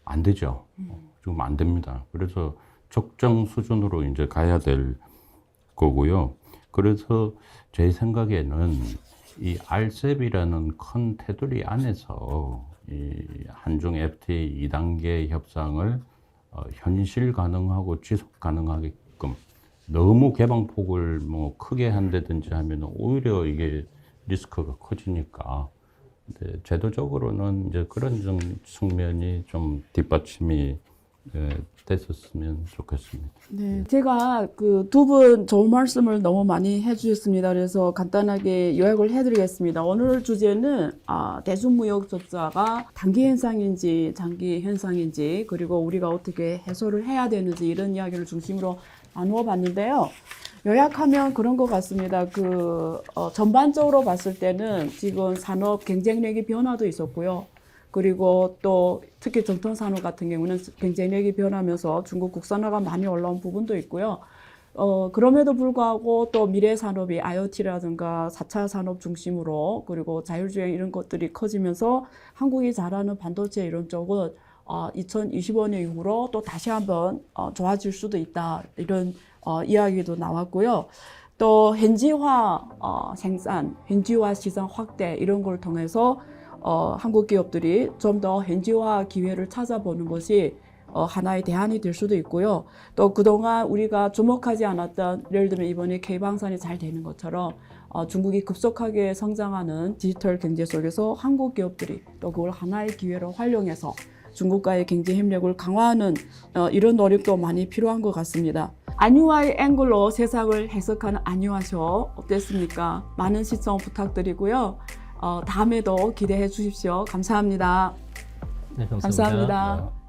[SPEAKER 2] 안 되죠. 지금 안 됩니다. 그래서 적정 수준으로 이제 가야 될 거고요. 그래서 제 생각에는 이 RCEP이라는 큰 테두리 안에서 이 한중 FTA 2단계 협상을 현실 가능하고 지속 가능하게끔 너무 개방폭을 뭐 크게 한다든지 하면 오히려 이게 리스크가 커지니까. 근데 제도적으로는 이제 그런 측면이 좀 뒷받침이 됐었으면 좋겠습니다.
[SPEAKER 1] 네, 제가 그 두 분 좋은 말씀을 너무 많이 해주셨습니다. 그래서 간단하게 요약을 해드리겠습니다. 오늘 주제는 대중무역 적자가 단기 현상인지 장기 현상인지 그리고 우리가 어떻게 해소를 해야 되는지 이런 이야기를 중심으로 나누어 봤는데요. 요약하면 그런 것 같습니다. 전반적으로 봤을 때는 지금 산업 경쟁력의 변화도 있었고요. 그리고 또 특히 전통산업 같은 경우는 경쟁력이 변하면서 중국 국산화가 많이 올라온 부분도 있고요. 그럼에도 불구하고 또 미래 산업이 IoT라든가 4차 산업 중심으로 그리고 자율주행 이런 것들이 커지면서 한국이 잘하는 반도체 이런 쪽은 2025년 이후로 또 다시 한번 좋아질 수도 있다. 이런 이야기도 나왔고요. 또 현지화 생산, 현지화 시장 확대 이런 걸 통해서 한국 기업들이 좀 더 현지화 기회를 찾아보는 것이 하나의 대안이 될 수도 있고요. 또 그동안 우리가 주목하지 않았던, 예를 들면 이번에 K방산이 잘 되는 것처럼 중국이 급속하게 성장하는 디지털 경제 속에서 한국 기업들이 또 그걸 하나의 기회로 활용해서 중국과의 경제 협력을 강화하는 이런 노력도 많이 필요한 것 같습니다. 안유화의 앵글로 세상을 해석하는 안유화쇼 어땠습니까? 많은 시청 부탁드리고요. 다음에도 기대해 주십시오. 감사합니다.
[SPEAKER 3] 네, 감사합니다.
[SPEAKER 1] 감사합니다.